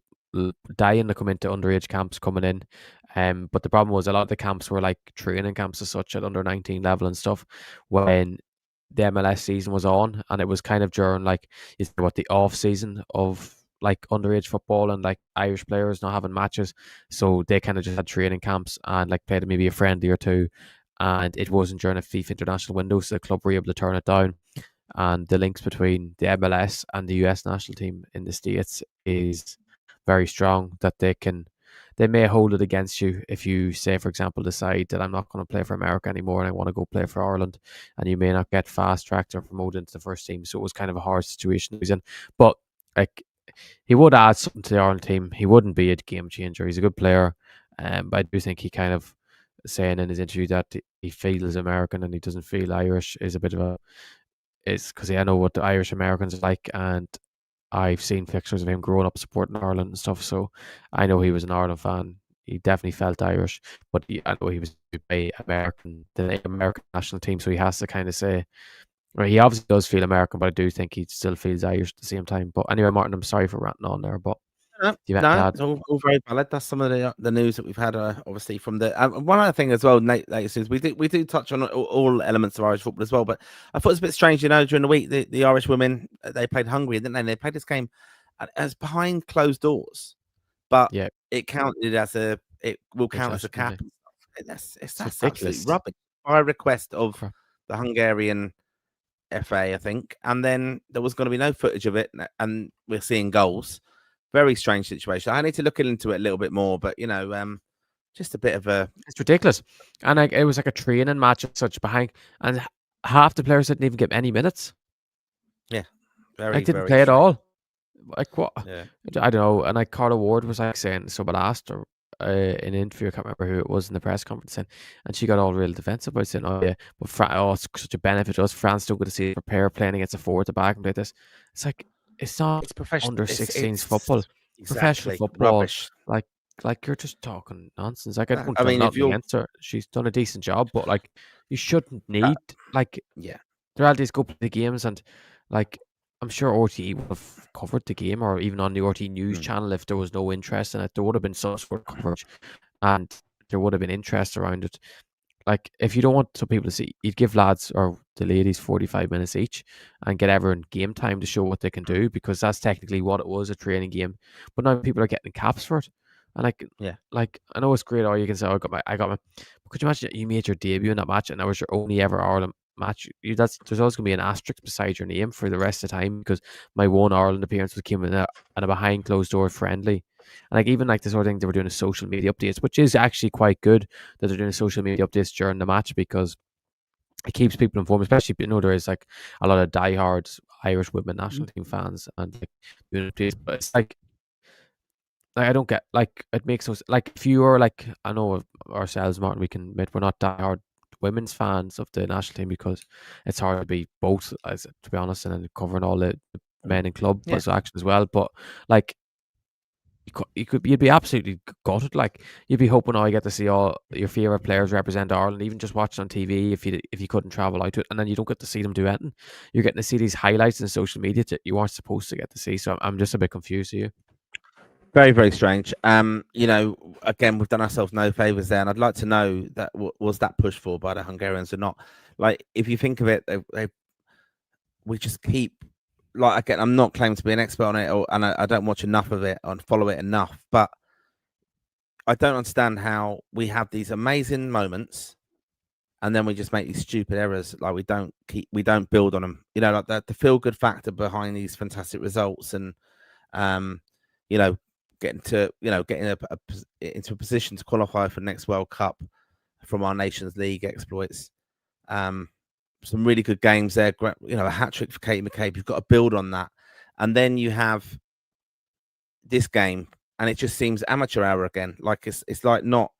B: dying to come into underage camps coming in. But the problem was a lot of the camps were like training camps as such at under 19 level and stuff when the MLS season was on, and it was kind of during like the off season of like underage football and like Irish players not having matches, so they kind of just had training camps and like played maybe a friendly or two, and it wasn't during a FIFA international window, so the club were able to turn it down. And the links between the MLS and the US national team in the States is very strong, that they may hold it against you if you say, for example, decide that I'm not going to play for America anymore and I want to go play for Ireland, and you may not get fast tracked or promoted into the first team. So it was kind of a hard situation he's in. But like, he would add something to the Ireland team. He wouldn't be a game changer. He's a good player. But I do think he kind of saying in his interview that he feels American and he doesn't feel Irish is a bit of a, it's because I know what the Irish Americans are like, and I've seen pictures of him growing up supporting Ireland and stuff. So I know he was an Ireland fan. He definitely felt Irish, but I know he was by the American national team. So he has to kind of say, well, he obviously does feel American, but I do think he still feels Irish at the same time. But anyway, Martin, I'm sorry for ranting on there, but
A: No, it's all very valid. That's some of the news that we've had, obviously from the one other thing as well. Nate, like says, we do touch on all elements of Irish football as well. But I thought it was a bit strange, during the week the Irish women, they played Hungary, didn't they? And they played this game as behind closed doors, but
B: yeah,
A: it counted it will count as a cap. That's absolutely rubbish by request of the Hungarian FA, I think. And then there was going to be no footage of it, and we're seeing goals. Very strange situation. I need to look into it a little bit more, but just a bit of a.
B: It's ridiculous, and it was like a training match as such behind, and half the players didn't even get any minutes.
A: Yeah,
B: didn't play at all. Like what?
A: Yeah.
B: I don't know. And like Carla Ward was like saying, someone asked her in an interview, I can't remember who it was in the press conference, and she got all real defensive by saying, "Oh yeah, but it's such a benefit to us. France still good to see prepare playing against a forward at the back and play this." It's like it's not.
A: It's professional
B: under 16s football.
A: Exactly.
B: Professional football.
A: Rubbish.
B: Like like you're just talking nonsense. Like, I don't
A: I
B: done
A: mean, if
B: nothing
A: you're,
B: against her. She's done a decent job, but like, you shouldn't need like
A: yeah,
B: the reality is go play the games, and like I'm sure RTE would have covered the game, or even on the RTE news channel if there was no interest in it, there would have been some sort of coverage, and there would have been interest around it. Like, if you don't want some people to see, you'd give lads or the ladies 45 minutes each and get everyone game time to show what they can do, because that's technically what it was, a training game. But now people are getting caps for it. And
A: yeah.
B: like I know it's great. Oh, you can say, oh, I got my. But could you imagine you made your debut in that match and that was your only ever Ireland match? There's always gonna be an asterisk beside your name for the rest of the time, because my one Ireland appearance was came in a behind closed door friendly. And like, even like the sort of thing they were doing a social media updates, which is actually quite good that they're doing social media updates during the match, because it keeps people informed, especially, there is like a lot of diehard Irish women national team fans and like doing updates. But it's like I don't get, like, it makes us like, if you are like, I know ourselves, Martin, we can admit we're not diehard women's fans of the national team, because it's hard to be both, as to be honest, and then covering all the men in club
A: Yeah.
B: action as well. But like, you'd be absolutely gutted. Like, you'd be hoping, oh, I get to see all your favorite players represent Ireland, even just watching on TV if you couldn't travel out to it, and then you don't get to see them do anything. You're getting to see these highlights in social media that you weren't supposed to get to see. So I'm just a bit confused here.
A: Very, very strange. Again, we've done ourselves no favors there, and I'd like to know that was that pushed for by the Hungarians or not. Like, if you think of it, we just keep, like, again, I'm not claiming to be an expert on it, and I don't watch enough of it and follow it enough, but I don't understand how we have these amazing moments and then we just make these stupid errors. Like, we don't build on them. Like the feel good factor behind these fantastic results, and getting into a position to qualify for the next World Cup from our Nations League exploits. Some really good games there. A hat trick for Katie McCabe. You've got to build on that, and then you have this game, and it just seems amateur hour again. Like, it's like not.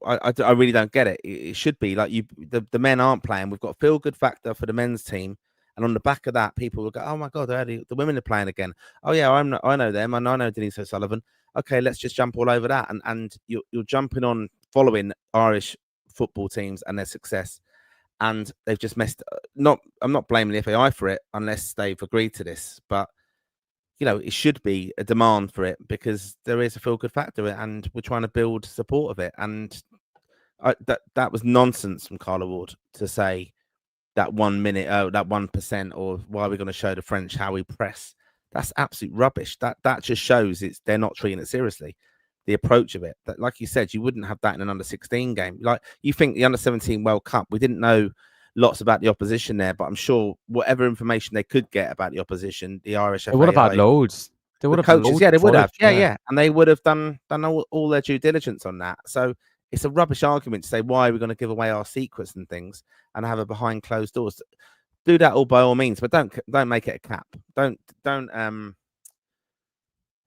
A: I really don't get it. It should be like the men aren't playing. We've got a feel good factor for the men's team, and on the back of that, people will go, "Oh my god, the women are playing again." Oh yeah, I know them, and I know Denise O'Sullivan. Okay, let's just jump all over that, and you're jumping on following Irish football teams and their success, and they've just messed. I'm not blaming the FAI for it unless they've agreed to this, but it should be a demand for it, because there is a feel good factor, and we're trying to build support of it. And that was nonsense from Carla Ward to say that 1 minute, that 1%, or why are we going to show the French how we press? That's absolute rubbish. That just shows they're not treating it seriously. The approach of it, that, like you said, you wouldn't have that in an under-16 game. Like, you think the under-17 World Cup, we didn't know lots about the opposition there, but I'm sure whatever information they could get about the opposition, the Irish FAI,
B: They would have had loads. They would
A: the
B: have had
A: coaches,
B: loads
A: yeah, they
B: of
A: would have,
B: footage,
A: yeah, and they would have done all their due diligence on that. So it's a rubbish argument to say, why are we going to give away our secrets and things and have a behind closed doors? Do that all by all means, but don't make it a cap. Don't.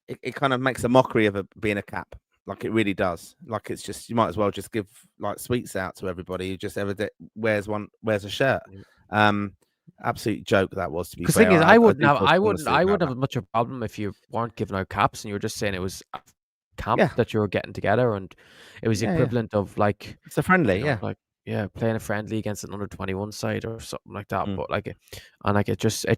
A: It kind of makes a mockery of being a cap. Like, it really does. Like, it's just, you might as well just give like sweets out to everybody who just ever wears a shirt. Absolute joke that was, to be fair.
B: The thing is, I wouldn't
A: have
B: have much of a problem if you weren't giving out caps and you were just saying it was a camp that you were getting together, and it was the equivalent of like,
A: it's a friendly,
B: playing a friendly against an under-21 side or something like that. But like,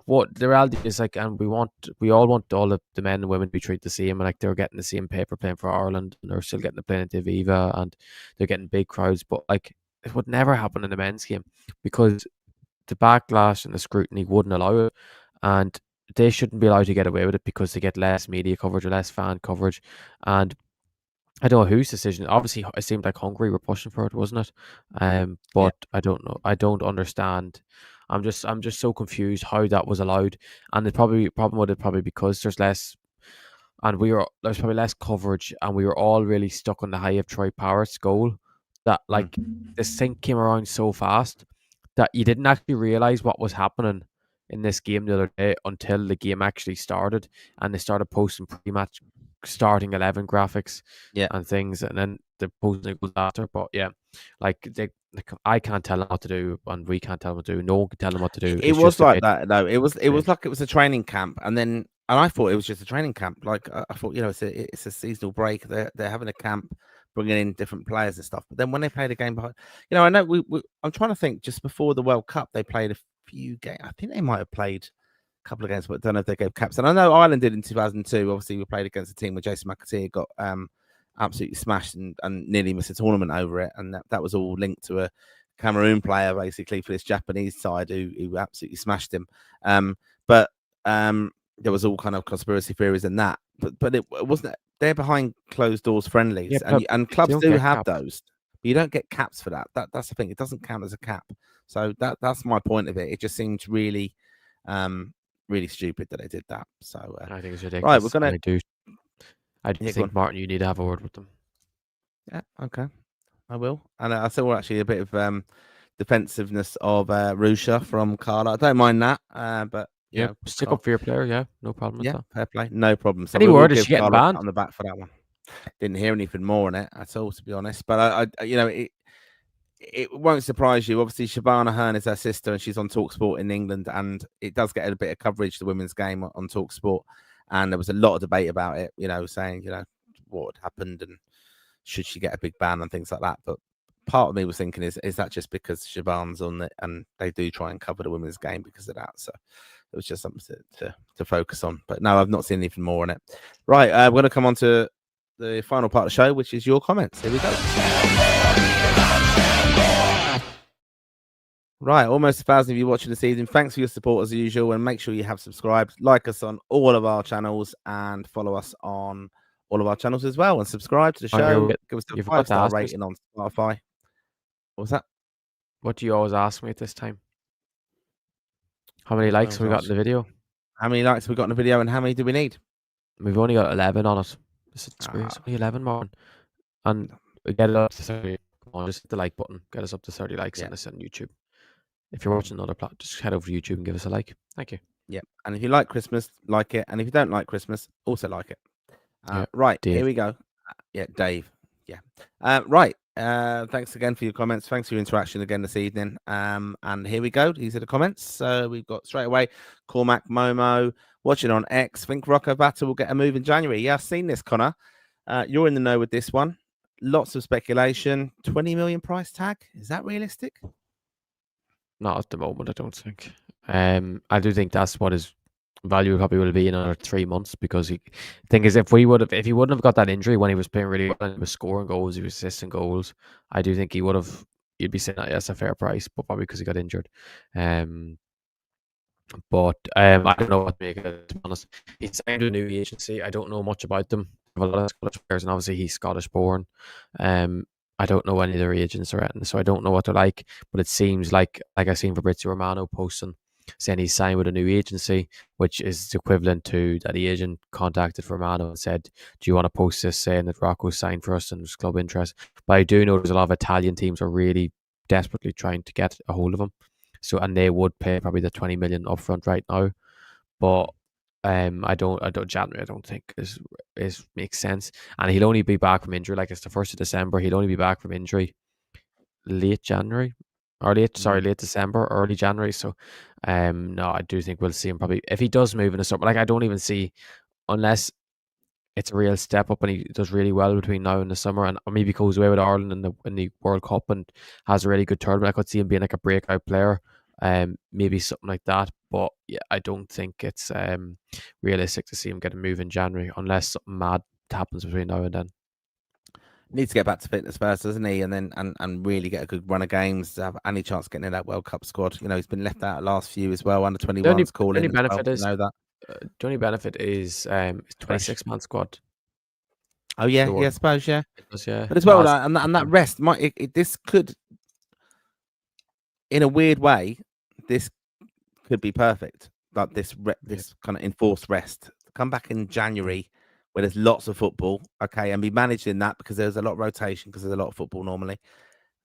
B: what the reality is, like, and we all want all of the men and women to be treated the same, and like, they're getting the same paper playing for Ireland, and they're still getting to play in Viva, and they're getting big crowds. But like, it would never happen in the men's game, because the backlash and the scrutiny wouldn't allow it, and they shouldn't be allowed to get away with it because they get less media coverage or less fan coverage. And I don't know whose decision. Obviously, it seemed like Hungary were pushing for it, wasn't it? But I don't know. I don't understand. I'm just so confused how that was allowed. And the problem with it, probably because there's less, and there's probably less coverage, and we were all really stuck on the high of Troy Parrott's goal. That, like, this thing came around so fast that you didn't actually realize what was happening in this game the other day until the game actually started, and they started posting pre-match starting 11 graphics and things, and then the posting it goes after. But I can't tell them what to do, and we can't tell them what to do. No one can tell them what to do.
A: It was like that, though. It was like it was a training camp, and then I thought it was just a training camp. Like I thought, it's a seasonal break. They're having a camp, bringing in different players and stuff. But then when they played a game behind, I know I'm trying to think. Just before the World Cup, they played a few games. I think they might have played a couple of games, but I don't know if they gave caps. And I know Ireland did in 2002. Obviously, we played against a team where Jason McAteer got absolutely smashed and nearly missed a tournament over it, and that was all linked to a Cameroon player basically for this Japanese side who absolutely smashed him. But there was all kind of conspiracy theories in that, but it wasn't. They're behind closed doors friendlies,
B: Yeah,
A: and clubs do have
B: caps.
A: those, but you don't get caps for that. That's the thing; it doesn't count as a cap. So that's my point of it. It just seems really, really stupid that they did that. So
B: I think it's ridiculous.
A: right, we're gonna.
B: I do think Martin, you need to have a word with them.
A: Yeah, okay, I will. And I saw actually a bit of defensiveness of Rusha from Carla. I don't mind that, but.
B: Yeah, stick up for your player. Yeah, no problem with that.
A: Fair play, no problem. So
B: Any word is
A: give
B: she getting
A: Carla
B: banned
A: on the back for that one. Didn't hear anything more on it at all, to be honest. But it won't surprise you. Obviously, Shabana Hearn is her sister, and she's on TalkSport in England, and it does get a bit of coverage, the women's game on TalkSport. And there was a lot of debate about it, saying, what happened and should she get a big ban and things like that. But part of me was thinking, is that just because Shabana's on it and they do try and cover the women's game because of that? So it was just something to focus on. But no, I've not seen anything more on it. Right, we're going to come on to the final part of the show, which is your comments. Here we go. Right, almost 1,000 of you watching this evening. Thanks for your support as usual, and make sure you have subscribed, like us on all of our channels, and follow us on all of our channels as well, and subscribe to the show. Give us a 5-star rating on Spotify. What was that?
B: What do you always ask me at this time? How many likes have we got in the video?
A: How many likes have we got in the video, and how many do we need?
B: We've only got 11 on it. It's only 11 more. And we get it up to 30. Come on, just hit the like button. Get us up to 30 likes on this on YouTube. If you're watching another plot, just head over to YouTube and give us a like. Thank you.
A: Yeah. And if you like Christmas, like it. And if you don't like Christmas, also like it. Right. Dave. Here we go. Yeah, Dave. Yeah. Right. Thanks again for your comments. Thanks for your interaction again this evening. And here we go. These are the comments. We've got straight away Cormac Momo watching on X. Think Rocco Batta will get a move in January. Yeah, I've seen this, Connor. You're in the know with this one. Lots of speculation. 20 million price tag. Is that realistic?
B: Not at the moment, I don't think. I do think that's what his value probably will be in another 3 months, because the thing is, if he wouldn't have got that injury when he was playing really well and he was scoring goals, he was assisting goals, I do think you'd be saying that that's a fair price, but probably because he got injured. But I don't know what to make of it, to be honest. He's signed to a new agency. I don't know much about them. A lot of Scottish players, and obviously he's Scottish born. I don't know any of their agents or anything, so I don't know what they're like. But it seems like I seen Fabrizio Romano posting saying he's signed with a new agency, which is equivalent to that the agent contacted Romano and said, "Do you want to post this saying that Rocco's signed for us and there's club interest?" But I do know there's a lot of Italian teams are really desperately trying to get a hold of him. So, and they would pay probably the 20 million upfront right now, but I don't think is makes sense. And he'll only be back from injury. Like, it's the 1st of December. He'll only be back from injury late December, early January. So, no, I do think we'll see him probably if he does move in the summer. Like, I don't even see, unless it's a real step up and he does really well between now and the summer, and maybe goes away with Ireland in the World Cup and has a really good tournament. I could see him being like a breakout player, maybe something like that. But yeah, I don't think it's realistic to see him get a move in January unless something mad happens between now and then.
A: Needs to get back to fitness first, doesn't he? And then and really get a good run of games to have any chance of getting in that World Cup squad. He's been left out the last few as well. Under 21's calling.
B: The only benefit is,
A: know that.
B: The only benefit is 26-man squad.
A: Oh yeah, I suppose yeah.
B: Does, yeah.
A: But as well, and that rest this could, in a weird way, this could be perfect. Like this kind of enforced rest. Come back in January where there's lots of football, okay, and be managed in that because there's a lot of rotation because there's a lot of football normally,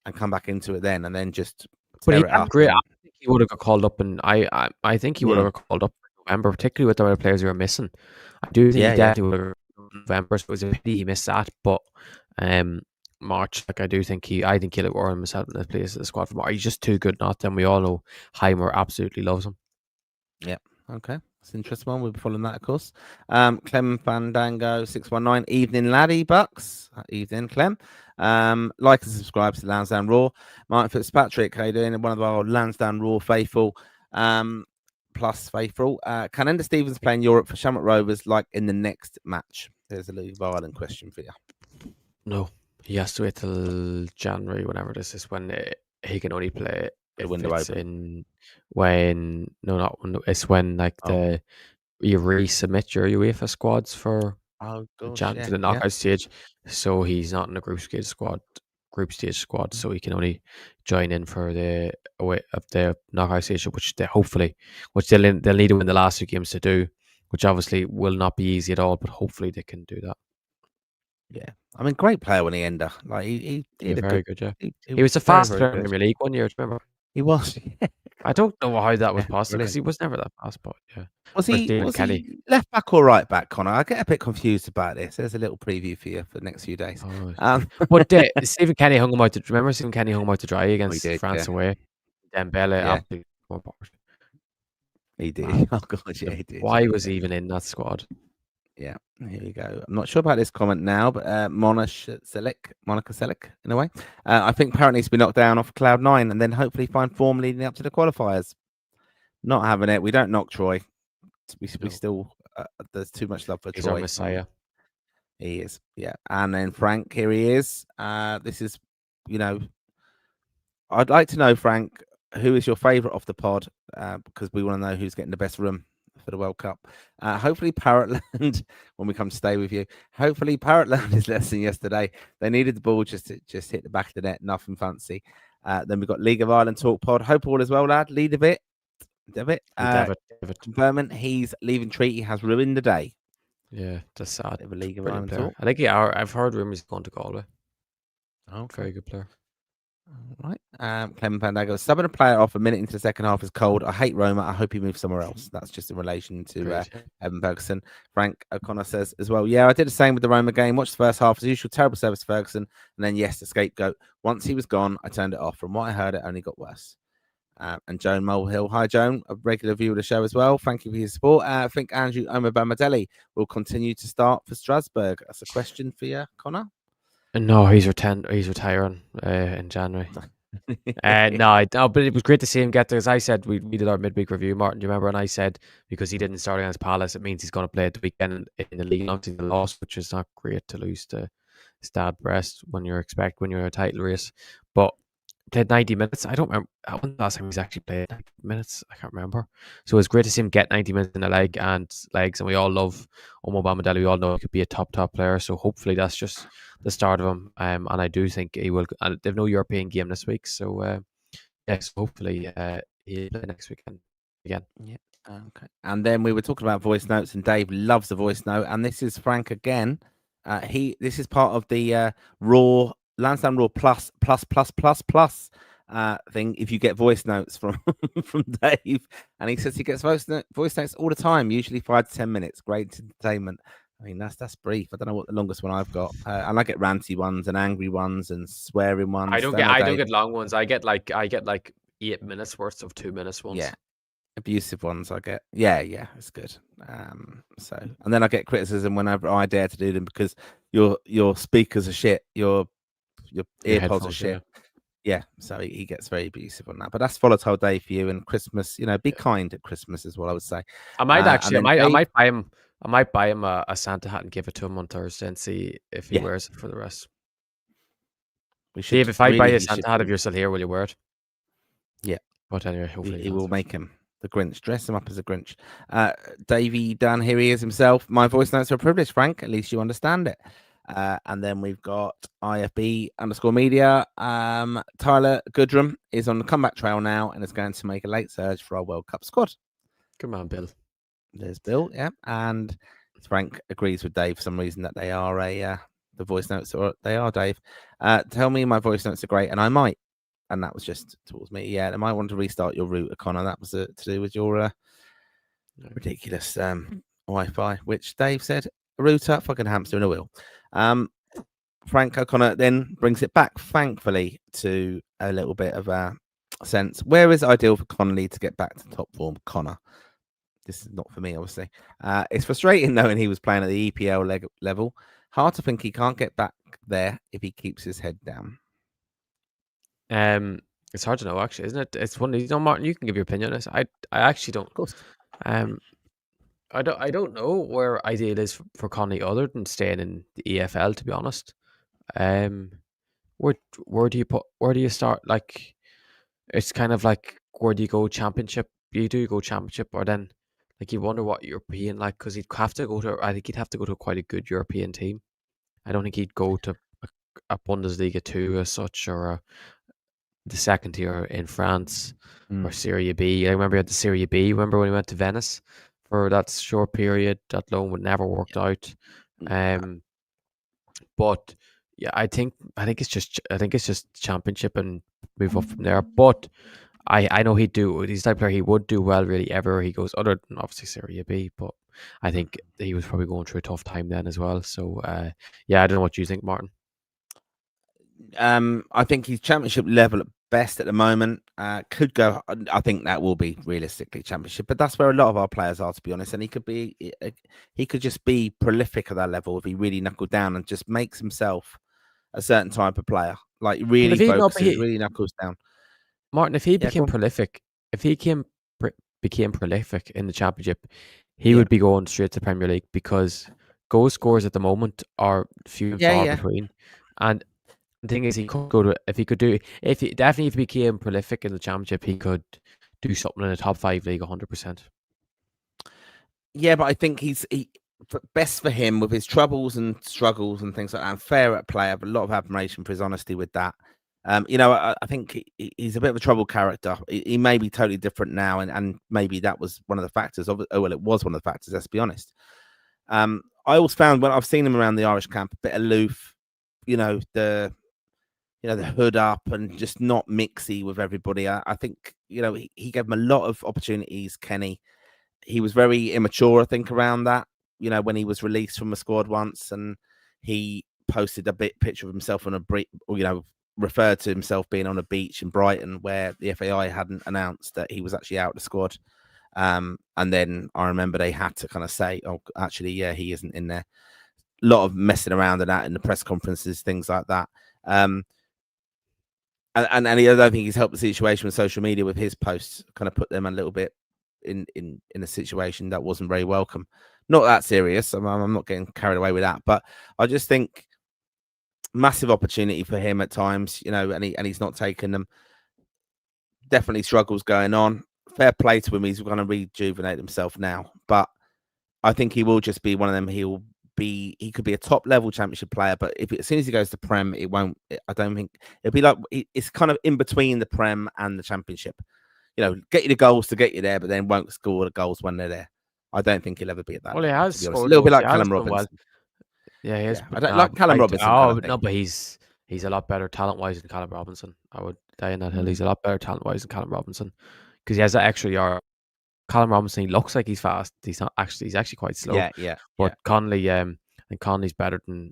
A: and come back into it then, and then just.
B: But he had great. I think he would have got called up, and I think he would have got called up in November, particularly with the other players who are missing. I do think he definitely would have November, so it was a pity he missed that. But March, like I think he'll have earned himself in the place of the squad for March. He's just too good not. And we all know Heimer absolutely loves him.
A: Yeah. Okay. It's an interesting one. We'll be following that, of course. Clem Fandango 619. Evening, laddie bucks. Evening, Clem. Like and subscribe to Lansdowne Raw. Martin Fitzpatrick, how you doing? One of our Lansdowne Raw faithful. Plus faithful. Can Ender Stevens play in Europe for Shamrock Rovers like in the next match? There's a League of Ireland question for you.
B: No, he has to wait till January, whenever this is, when he can only play
A: The
B: if
A: window
B: it's
A: open.
B: in when it's when like
A: Oh.
B: you resubmit your UEFA squads for
A: Oh gosh,
B: for the knockout stage. So he's not in the group stage squad, so he can only join in for the knockout stage, which they'll need to win the last 2 games to do, which obviously will not be easy at all, but hopefully they can do that.
A: Yeah, I mean, great player when he ended. Like he did a
B: very
A: good.
B: good, yeah.
A: He
B: He was the
A: very,
B: fastest
A: very
B: player in
A: good.
B: Premier League one year. Do you remember?
A: He was.
B: I don't know how that was possible, because
A: brilliant.
B: he was never that fast, but yeah.
A: Was he left back or right back, Connor? I get a bit confused about this. There's a little preview for you for the next few days.
B: But Stephen Kenny hung him out to. Remember Stephen Kenny hung him out to dry against France away. Dembele, absolutely.
A: He did. Oh god, yeah, he did.
B: Why was he even in that squad?
A: Yeah, here we go. I'm not sure about this comment now, but Monica Selic, in a way. I think Parrott needs to be knocked down off cloud 9 and then hopefully find form leading up to the qualifiers. Not having it. We don't knock Troy. We still there's too much love for
B: He's
A: Troy.
B: our messiah.
A: He is, yeah. And then Frank, here he is. This is, I'd like to know, Frank, who is your favourite off the pod? Because we want to know who's getting the best room for the World Cup. Hopefully Parrott learned when we come to stay with you. Hopefully Parrott learned his lesson yesterday. They needed the ball just hit the back of the net, nothing fancy. Then we've got League of Ireland Talk Pod. Hope all is well, lad. Lead a bit. David. Confirming he's leaving Treaty has ruined the day.
B: Yeah, that's sad.
A: League of Ireland
B: Talk. I think I've heard rumours he's going to Galway.
A: Okay.
B: Very good player.
A: All right. Clem Pandago. Subbing a player off a minute into the second half is cold. I hate Roma. I hope he moves somewhere else. That's just in relation to Evan Ferguson. Frank O'Connor says as well, yeah, I did the same with the Roma game. Watched the first half as usual. Terrible service to Ferguson. And then, yes, the scapegoat. Once he was gone, I turned it off. From what I heard, it only got worse. And Joan Mulhill. Hi, Joan, a regular viewer of the show as well. Thank you for your support. I think Andrew Omobamadelli will continue to start for Strasbourg. That's a question for you, Connor.
B: No, he's retiring in January. But it was great to see him get there. As I said, we did our midweek review, Martin, do you remember? And I said, because he didn't start against Palace, it means he's going to play at the weekend in the league. Obviously, the loss, which is not great to lose to Stade Brest when you're a title race. But played 90 minutes. I don't remember when the last time he's actually played 90 minutes. I can't remember. So it's great to see him get 90 minutes in the legs, and we all love Omobamadelli. We all know he could be a top player. So hopefully that's just the start of him. And I do think he will. And they've no European game this week, so yes, hopefully he'll play next weekend again.
A: Yeah. Okay. And then we were talking about voice notes, and Dave loves the voice note. And this is Frank again. This is part of the Raw. Lansdowne Raw plus thing. If you get voice notes from Dave, and he says he gets voice notes all the time, usually 5 to 10 minutes. Great entertainment. I mean, that's brief. I don't know what the longest one I've got. And I get ranty ones and angry ones and swearing ones.
B: I don't get long ones. I get like 8 minutes worth of 2 minutes ones.
A: Yeah. Abusive ones I get. Yeah, it's good. And then I get criticism whenever I dare to do them because your speakers are shit. Your earpods are shit. Yeah, so he gets very abusive on that. But that's volatile day for you. And Christmas, be kind at Christmas is what I would say.
B: I might I might buy him. I might buy him a Santa hat and give it to him on Thursday and see if he wears it for the rest. Dave, if I buy a Santa hat, if you're still here, will you wear it?
A: Yeah.
B: But anyway, hopefully
A: he will make him the Grinch. Dress him up as a Grinch. Davey Dan, here he is himself. My voice notes are a privilege, Frank. At least you understand it. And then we've got IFB_media. Tyler Goodrum is on the comeback trail now and is going to make a late surge for our World Cup squad.
B: Come on, Bill.
A: There's Bill, yeah. And Frank agrees with Dave for some reason that they are the voice notes, or they are Dave. Tell me my voice notes are great, and I might. And that was just towards me. Yeah, I might want to restart your router, Connor. That was to do with your ridiculous Wi-Fi, which Dave said, router, fucking hamster in a wheel. Frank O'Connor then brings it back, thankfully, to a little bit of a sense. Where is it ideal for Connolly to get back to top form, Connor? this is not for me, obviously. It's frustrating knowing he was playing at the EPL level. Hard to think he can't get back there if he keeps his head down.
B: It's hard to know, actually, isn't it? It's one of these. No, Martin, you can give your opinion on this. I actually don't.
A: Of course.
B: I don't know where ideal is for Connie other than staying in the EFL. To be honest, where do you start? Like, it's kind of like, where do you go? Championship? You do go championship, or then like you wonder what European, like, because he'd have to go to. I think he'd have to go to quite a good European team. I don't think he'd go to a Bundesliga 2 as such, or the second tier in France, or Serie B. I remember he had the Serie B. Remember when he went to Venice for that short period? That loan would never worked out. But yeah, I think it's just championship and move up from there. But I know he'd do. He's the type of player, he would do well really everywhere he goes, other than obviously Serie B. But I think he was probably going through a tough time then as well. So yeah, I don't know what you think, Martin.
A: I think he's championship level at best at the moment. Could go. I think that will be realistically championship, but that's where a lot of our players are, to be honest. And he could just be prolific at that level if he really knuckled down and just makes himself a certain type of player, like really focuses, really knuckles down.
B: Martin, if he became prolific, became prolific in the championship, he would be going straight to Premier League, because goal scores at the moment are few and far between. And the thing is, he could go to, if he became prolific in the championship, he could do something in a top 5 league 100%.
A: Yeah, but I think he's best for him with his troubles and struggles and things like that. And fair at play. I have a lot of admiration for his honesty with that. I think he's a bit of a troubled character. He may be totally different now, and maybe that was one of the factors. It was one of the factors. Let's be honest. I always found when I've seen him around the Irish camp, a bit aloof. The hood up and just not mixy with everybody. I think he gave him a lot of opportunities. Kenny, he was very immature, I think, around that. When he was released from a squad once, and he posted a picture of himself on a referred to himself being on a beach in Brighton, where the FAI hadn't announced that he was actually out of the squad. And then I remember they had to kind of say, oh, actually, yeah, he isn't in there. A lot of messing around and that in the press conferences, things like that. And I don't think he's helped the situation with social media with his posts, kind of put them a little bit in a situation that wasn't very welcome. Not that serious. I'm not getting carried away with that, but I just think massive opportunity for him at times, and he's not taking them. Definitely struggles going on. Fair play to him. He's going to rejuvenate himself now, but I think he will just be one of them. He could be a top level championship player, but as soon as he goes to Prem, it won't. I don't think it'll be like it's kind of in between the Prem and the championship. Get you the goals to get you there, but then won't score the goals when they're there. I don't think he'll ever be at that.
B: Well, he has scored
A: a little bit like Callum Robinson.
B: Well. Yeah, he is.
A: I don't like Callum Robinson.
B: No, but he's a lot better talent-wise than Callum Robinson. I would die in that hill. He's a lot better talent-wise than Callum Robinson, because he has that extra yard. Callum Robinson, he looks like he's fast. He's not actually. He's actually quite slow.
A: Yeah.
B: But Connolly, and Connolly's better than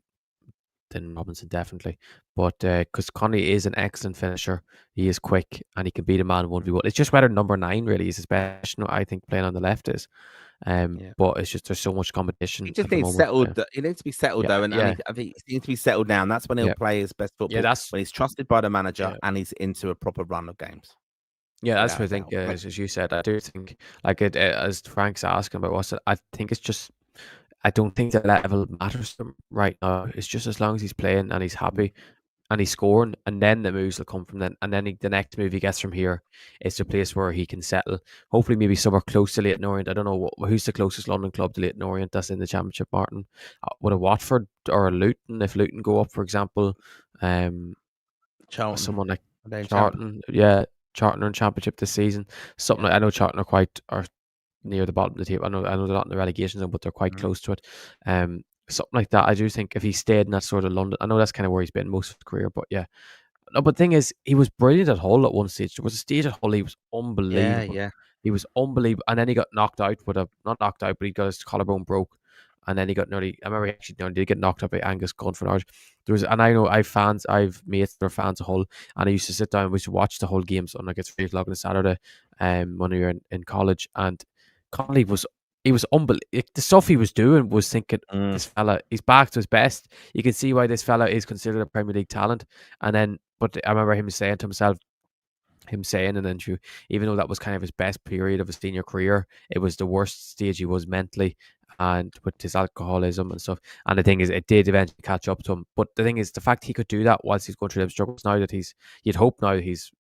B: Robinson, definitely. But because Connolly is an excellent finisher, he is quick and he can beat a man 1v1. It's just whether number 9 really is his best. I think playing on the left is. But it's just there's so much competition.
A: He just needs settled. He needs to be settled though, and I think he needs to be settled down. That's when he'll play his best football. Yeah, when he's trusted by the manager and he's into a proper run of games.
B: Yeah, that's what I think. As you said, I do think, like as Frank's asking about what's it, I think it's just, I don't think the level matters to him right now. It's just as long as he's playing and he's happy and he's scoring, and then the moves will come from then. And then the next move he gets from here is the place where he can settle. Hopefully, maybe somewhere close to Leyton Orient. I don't know who's the closest London club to Leyton Orient that's in the Championship, Martin. Would a Watford or a Luton, if Luton go up, for example,
A: Charlton.
B: Someone like Charlton, Charlton are in Championship this season. Something like, I know Charlton are near the bottom of the table. I know they're not in the relegation zone, but they're quite close to it. Something like that. I do think if he stayed in that sort of London, I know that's kind of where he's been most of his career, but yeah. No, but the thing is, he was brilliant at Hull at one stage. There was a stage at Hull he was unbelievable.
A: Yeah.
B: He was unbelievable, and then he got knocked out not knocked out, but he got his collarbone broke, and then he got nearly. I remember he actually nearly did get knocked out by Angus Gunn. And I know I've mates that are fans of Hull, and I used to sit down. We used to watch the Hull games on like it's 3 o'clock on a Saturday, when we were in college, and Connolly was unbelievable. The stuff he was doing was thinking,
A: Mm.
B: this fella, he's back to his best. You can see why this fella is considered a Premier League talent. And then, but I remember him saying to himself, in an interview, even though that was kind of his best period of his senior career, it was the worst stage he was mentally and with his alcoholism and stuff. And the thing is, it did eventually catch up to him. But the thing is, the fact he could do that whilst he's going through them struggles, now that you'd hope now he's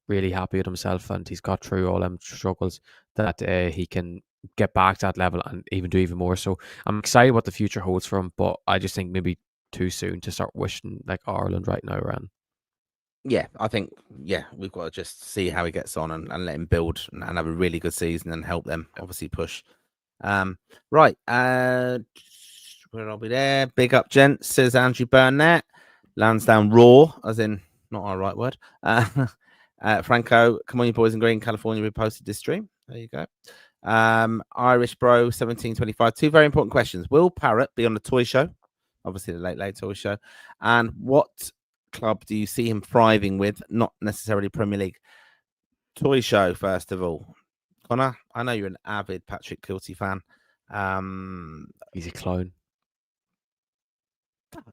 B: really happy with himself and he's got through all them struggles, that he can get back to that level and even do even more. So I'm excited what the future holds for him, but I just think maybe too soon to start wishing like Ireland right now around.
A: Yeah, I think we've got to just see how he gets on and let him build and have a really good season and help them obviously push. Right, where are we there? Big up, gents, says Andrew Burnett. Lansdowne Raw, as in not our right word. Franco, come on, you boys in Green, California, we posted this stream. There you go. Irish Bro 1725. Two very important questions. Will Parrott be on the toy show? Obviously, the late toy show. And what club do you see him thriving with? Not necessarily Premier League. Toy show, first of all. Connor, I know you're an avid Patrick Kilty fan.
B: He's a clown.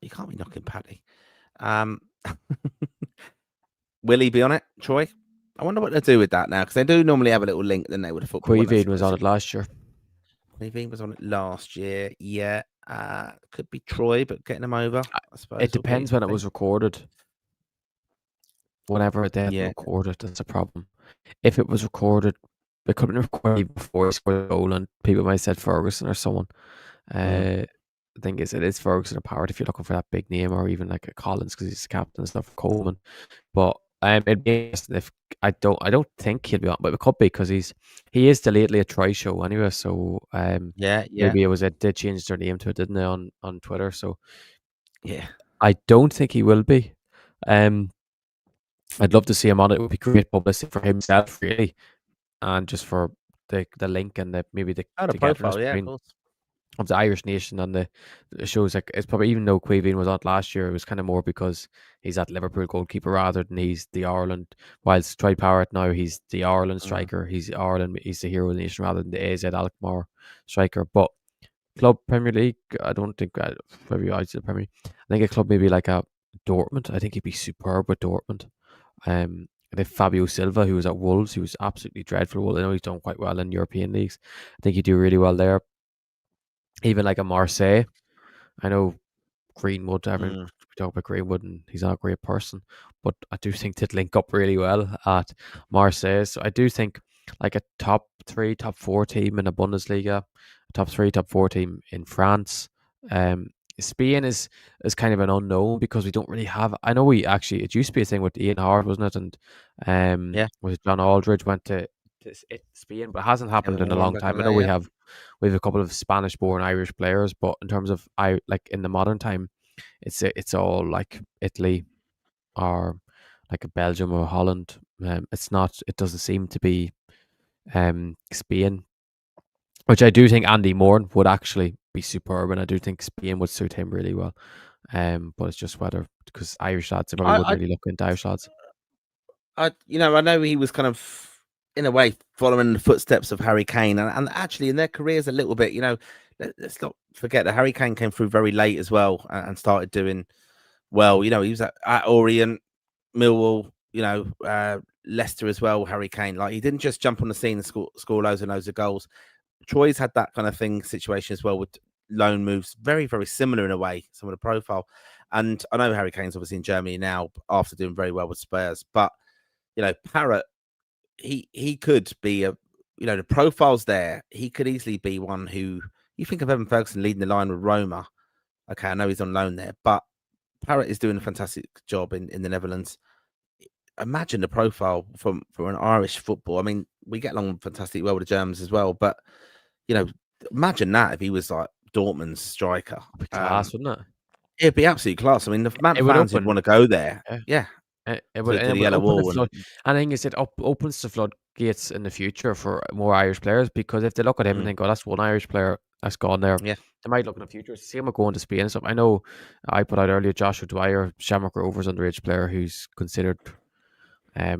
A: You can't be knocking Paddy. Will he be on it, Troy? I wonder what they'll do with that now, because they do normally have a little link, then they would have football.
B: Queeveen was on it last year.
A: Queeveen was on it last year. Yeah. Could be Troy, but getting him over, I suppose.
B: It depends when it was recorded. Whenever they had recorded, that's a problem. If it was recorded, it could have been recorded before he scored a goal, and people might have said Ferguson or someone. The thing is, it is Ferguson or Parrott if you're looking for that big name, or even like a Collins because he's the captain and stuff, Coleman. But it'd be interesting if I don't think he'll be on, but it could be because he is the lately a try show anyway. So maybe it did change their name to it, didn't they, on Twitter? So
A: yeah,
B: I don't think he will be. I'd love to see him on it. It would be great publicity for himself, really, and just for the link and maybe the
A: profile, of course,
B: of the Irish nation and the shows. Like, it's probably, even though Queeveen was on last year, it was kind of more because he's that Liverpool goalkeeper rather than he's the Ireland. Whilst Troy Parrott now, he's the Ireland striker. He's Ireland. He's the hero of the nation rather than the AZ Alkmaar striker. But club Premier League, I don't think maybe outside the Premier League. I think a club maybe like a Dortmund. I think he'd be superb with Dortmund. And then Fabio Silva, who was at Wolves, he was absolutely dreadful. Well, I know he's done quite well in European leagues. I think he'd do really well there. Even like a Marseille. I know Greenwood, we talk about Greenwood and he's not a great person, but I do think they'd link up really well at Marseille. So I do think like a top 3, top 4 team in the Bundesliga, top 3, top 4 team in France. Spain is kind of an unknown because we don't really have. I know it used to be a thing with Ian Howard, wasn't it? And was it John Aldridge went to Spain, but it hasn't happened in a long time. I know we have a couple of Spanish-born Irish players, but in terms of like in the modern time, it's all like Italy or like a Belgium or Holland. It's not. It doesn't seem to be Spain, which I do think Andy Moore would actually be superb, and I do think Spain would suit him really well. But it's just whether, because Irish lads, they probably wouldn't really look into Irish lads.
A: I know he was kind of in a way following the footsteps of Harry Kane, and actually in their careers a little bit. Let's not forget that Harry Kane came through very late as well and started doing well. He was at Orient, Millwall, Leicester as well. Harry Kane, like, he didn't just jump on the scene and score loads and loads of goals. Troy's had that kind of situation as well with loan moves, very, very similar in a way, some of the profile. And I know Harry Kane's obviously in Germany now after doing very well with Spurs, but Parrott, he could be the profile's there. He could easily be one who, you think of Evan Ferguson leading the line with Roma. Okay, I know he's on loan there, but Parrott is doing a fantastic job in the Netherlands. Imagine the profile for an Irish football. I mean, we get along fantastically well with the Germans as well, but imagine that if he was like Dortmund's striker.
B: It'd be class, wouldn't it?
A: It'd be absolutely class. I mean, the amount of fans would want to go there. Yeah.
B: It would open the flood. I think it opens the floodgates in the future for more Irish players, because if they look at him and think, "Oh, that's one Irish player that's gone there," they might look in the future. See him going to Spain and stuff. I know I put out earlier Joshua Dwyer, Shamrock Rovers underage player, who's considered. I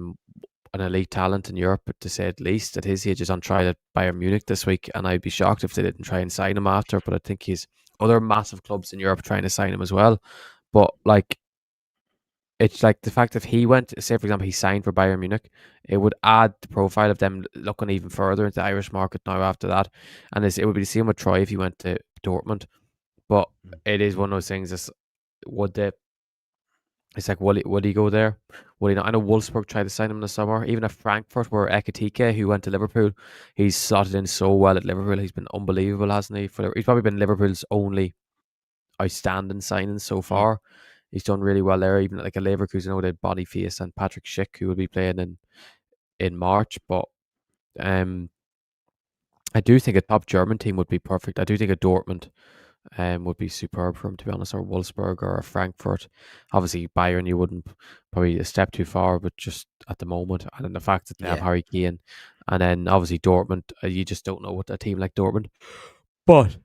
B: an elite talent in Europe, to say at least. At his age, is on trial at Bayern Munich this week, and I'd be shocked if they didn't try and sign him after. But I think he's other massive clubs in Europe trying to sign him as well. But like, it's like the fact that he went, say for example, he signed for Bayern Munich, it would add the profile of them looking even further into the Irish market now after that. And it would be the same with Troy if he went to Dortmund. But it is one of those things. Would they? It's like, would he go there? Would he not? I know Wolfsburg tried to sign him in the summer. Even at Frankfurt, where Ekitike, who went to Liverpool, he's slotted in so well at Liverpool. He's been unbelievable, hasn't he? He's probably been Liverpool's only outstanding signing so far. He's done really well there. Even like a Leverkusen, they had Boniface and Patrick Schick, who will be playing in March. But I do think a top German team would be perfect. I do think a Dortmund would be superb for him, to be honest, or Wolfsburg or Frankfurt. Obviously, Bayern, you wouldn't, probably a step too far, but just at the moment, and then the fact that they have Harry Kane, and then obviously Dortmund, you just don't know what a team like Dortmund. But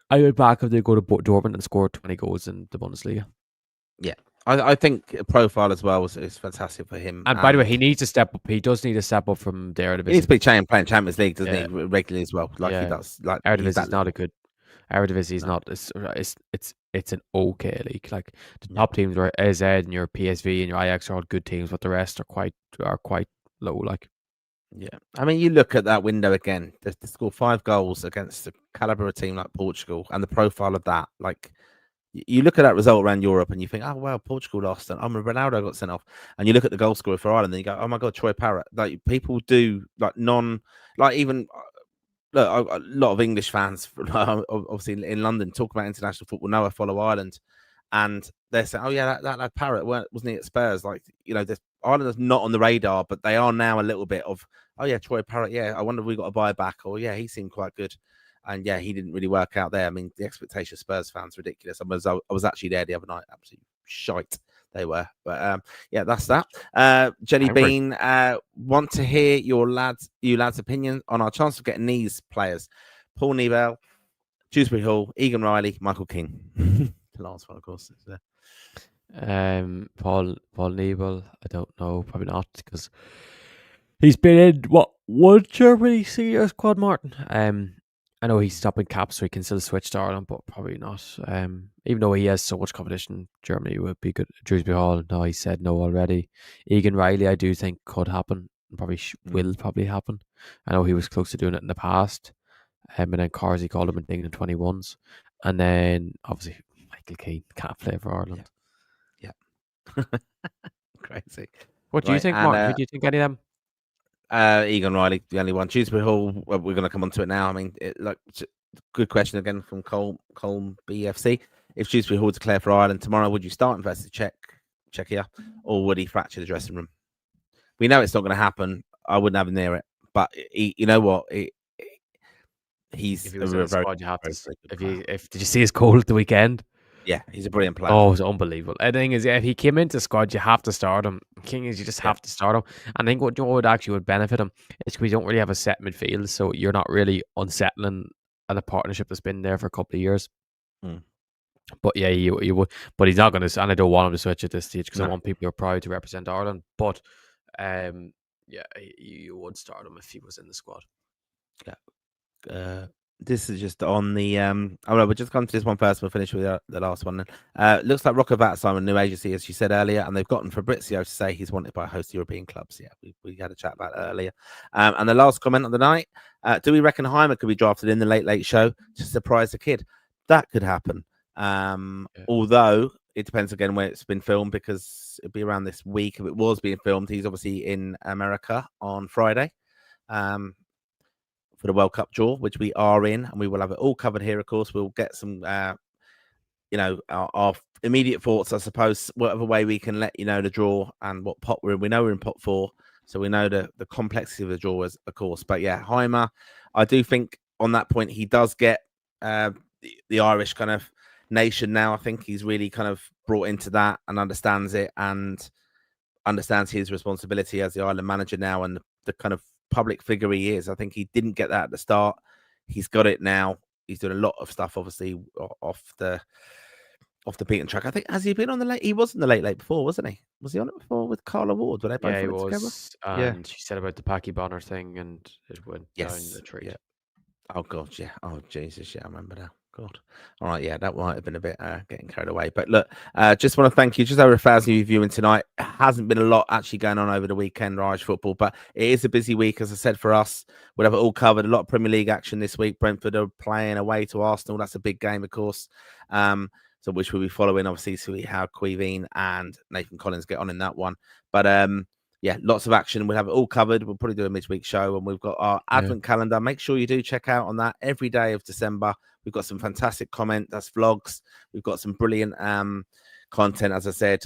B: I would back if they go to Dortmund and score 20 goals in the Bundesliga.
A: Yeah, I think profile as well is fantastic for him.
B: And by the way, he needs to step up. He does need to step up from the Eredivisie.
A: He needs to be playing Champions League, doesn't he, regularly as well? Like he does. Like
B: Eredivisie is not a good. Eredivisie is not. It's an okay league. Like the top teams are AZ and your PSV and your Ajax are all good teams, but the rest are quite low. Like,
A: yeah, I mean, you look at that window again. They scored 5 goals against the caliber of team like Portugal, and the profile of that. Like, you look at that result around Europe, and you think, oh well, Portugal lost, and Ronaldo got sent off. And you look at the goal scorer for Ireland, and you go, oh my god, Troy Parrott. Like people do even. Look, a lot of English fans, obviously in London, talk about international football. Now I follow Ireland, and they're saying, "Oh yeah, that Parrott wasn't he at Spurs?" Like Ireland is not on the radar, but they are now a little bit of, "Oh yeah, Troy Parrott. Yeah, I wonder if we got a buyback." Or yeah, he seemed quite good, and yeah, he didn't really work out there. I mean, the expectation of Spurs fans ridiculous. I was actually there the other night, absolutely shite they were, but yeah, that's that. Jelly Bean, want to hear you lads' opinion on our chance of getting these players: Paul Nebel, Dewsbury Hall, Egan Riley, Michael Keane. The last one, of course.
B: Paul Nebel, I don't know, probably not, because he's been in one Germany senior squad, Martin. I know he's stopping caps, so he can still switch to Ireland, but probably not. Even though he has so much competition, Germany would be good. Dewsbury Hall, no, he said no already. Egan Riley, I do think could happen, and probably will probably happen. I know he was close to doing it in the past. And then Carsey called him in England 21s. And then, obviously, Michael Keane can't play for Ireland.
A: Yeah. Crazy.
B: What do you think, Martin? Who do you think any of them?
A: Egan Riley, the only one. Dewsbury Hall, we're going to come on to it now. I mean, good question again from Cole BFC. If Dewsbury Hall declare for Ireland tomorrow, would you start him versus Czechia, or would he fracture the dressing room? We know it's not going to happen. I wouldn't have him near it. But you know what? He's
B: if he was in the squad, you have to. Did you see his goal at the weekend?
A: Yeah, he's a brilliant player.
B: Oh, it's unbelievable. The thing is, if he came into the squad, you have to start him. King is, you just have to start him. And I think what would benefit him is we don't really have a set midfield, so you're not really unsettling a partnership that's been there for a couple of years. But yeah, you would. But he's not going to, and I don't want him to switch at this stage because I want people who are proud to represent Ireland. But yeah, you would start him if he was in the squad.
A: Yeah. This is just on the we'll just come to this one first. We'll finish with the last one then. Looks like Rocco Vatsalm, new agency, as you said earlier, and they've gotten Fabrizio to say he's wanted by a host of European clubs. Yeah, we had a chat about that earlier. And the last comment of the night: do we reckon Heimer could be drafted in the late show to surprise the kid? That could happen. Although it depends again where it's been filmed, because it'd be around this week if it was being filmed. He's obviously in America on Friday. For the World Cup draw, which we are in, and we will have it all covered here. Of course, we'll get some, our immediate thoughts, I suppose, whatever way we can let you know the draw and what pot we're in. We know we're in pot 4, so we know the complexity of the draw, of course. But yeah, Heimer, I do think on that point he does get the Irish kind of nation now. I think he's really kind of brought into that and understands it and understands his responsibility as the Ireland manager now and the kind of public figure he is. I think he didn't get that at the start. He's got it now. He's doing a lot of stuff, obviously, off the off the beaten track. I think, has he been on the late? He was in the late before, wasn't he? Was he on it before with Carla Ward? Were they both
B: Yeah, he
A: on it together?
B: was.
A: Yeah.
B: And she said about the Packy Bonner thing, and it went down the
A: Yes.
B: treat.
A: Yeah. Oh God, yeah. Oh Jesus, yeah. I remember now. God. All right, yeah. That might have been a bit getting carried away. But look, just want to thank you. Just over 1,000 of you viewing tonight. It hasn't been a lot actually going on over the weekend, Irish football, but it is a busy week, as I said, for us. We'll have it all covered. A lot of Premier League action this week. Brentford are playing away to Arsenal. That's a big game, of course. So which we'll be following, obviously, to see how Queeveen and Nathan Collins get on in that one. But yeah, lots of action. We'll have it all covered. We'll probably do a midweek show, and we've got our advent calendar. Make sure you do check out on that every day of December. We've got some fantastic comment. That's vlogs. We've got some brilliant content. As I said,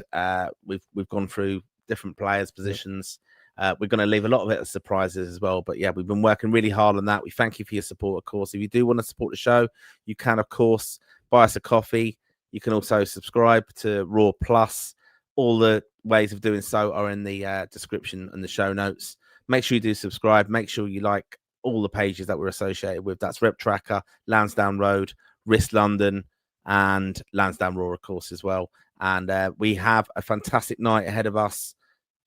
A: we've gone through different players' positions. We're going to leave a lot of it as surprises as well. But yeah, we've been working really hard on that. We thank you for your support, of course. If you do want to support the show, you can, of course, buy us a coffee. You can also subscribe to Raw Plus. All the ways of doing so are in the description and the show notes. Make sure you do subscribe. Make sure you like all the pages that we're associated with. That's Rep Tracker, Lansdowne Road, Wrist London, and Lansdowne Raw, of course, as well. And we have a fantastic night ahead of us.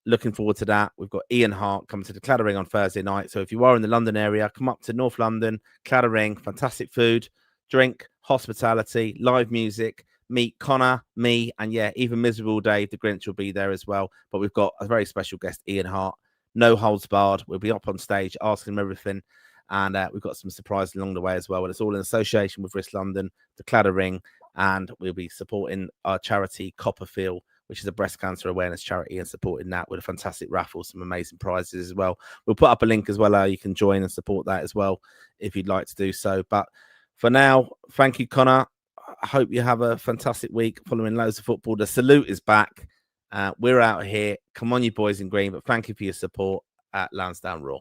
A: Looking forward to that. We've got Ian Hart coming to the Claddering on Thursday night. So if you are in the London area, come up to North London, Claddering, fantastic food, drink, hospitality, live music. Meet Connor, me, and yeah, even Miserable Dave, the Grinch, will be there as well. But we've got a very special guest, Ian Hart. No holds barred. We'll be up on stage asking him everything. And we've got some surprises along the way as well. And it's all in association with Wrist London, the Claddering, and we'll be supporting our charity, Copperfield, which is a breast cancer awareness charity, and supporting that with a fantastic raffle, some amazing prizes as well. We'll put up a link as well how you can join and support that as well if you'd like to do so. But for now, thank you, Connor. I hope you have a fantastic week following loads of football. The salute is back. We're out here. Come on, you boys in green. But thank you for your support at Lansdowne Raw.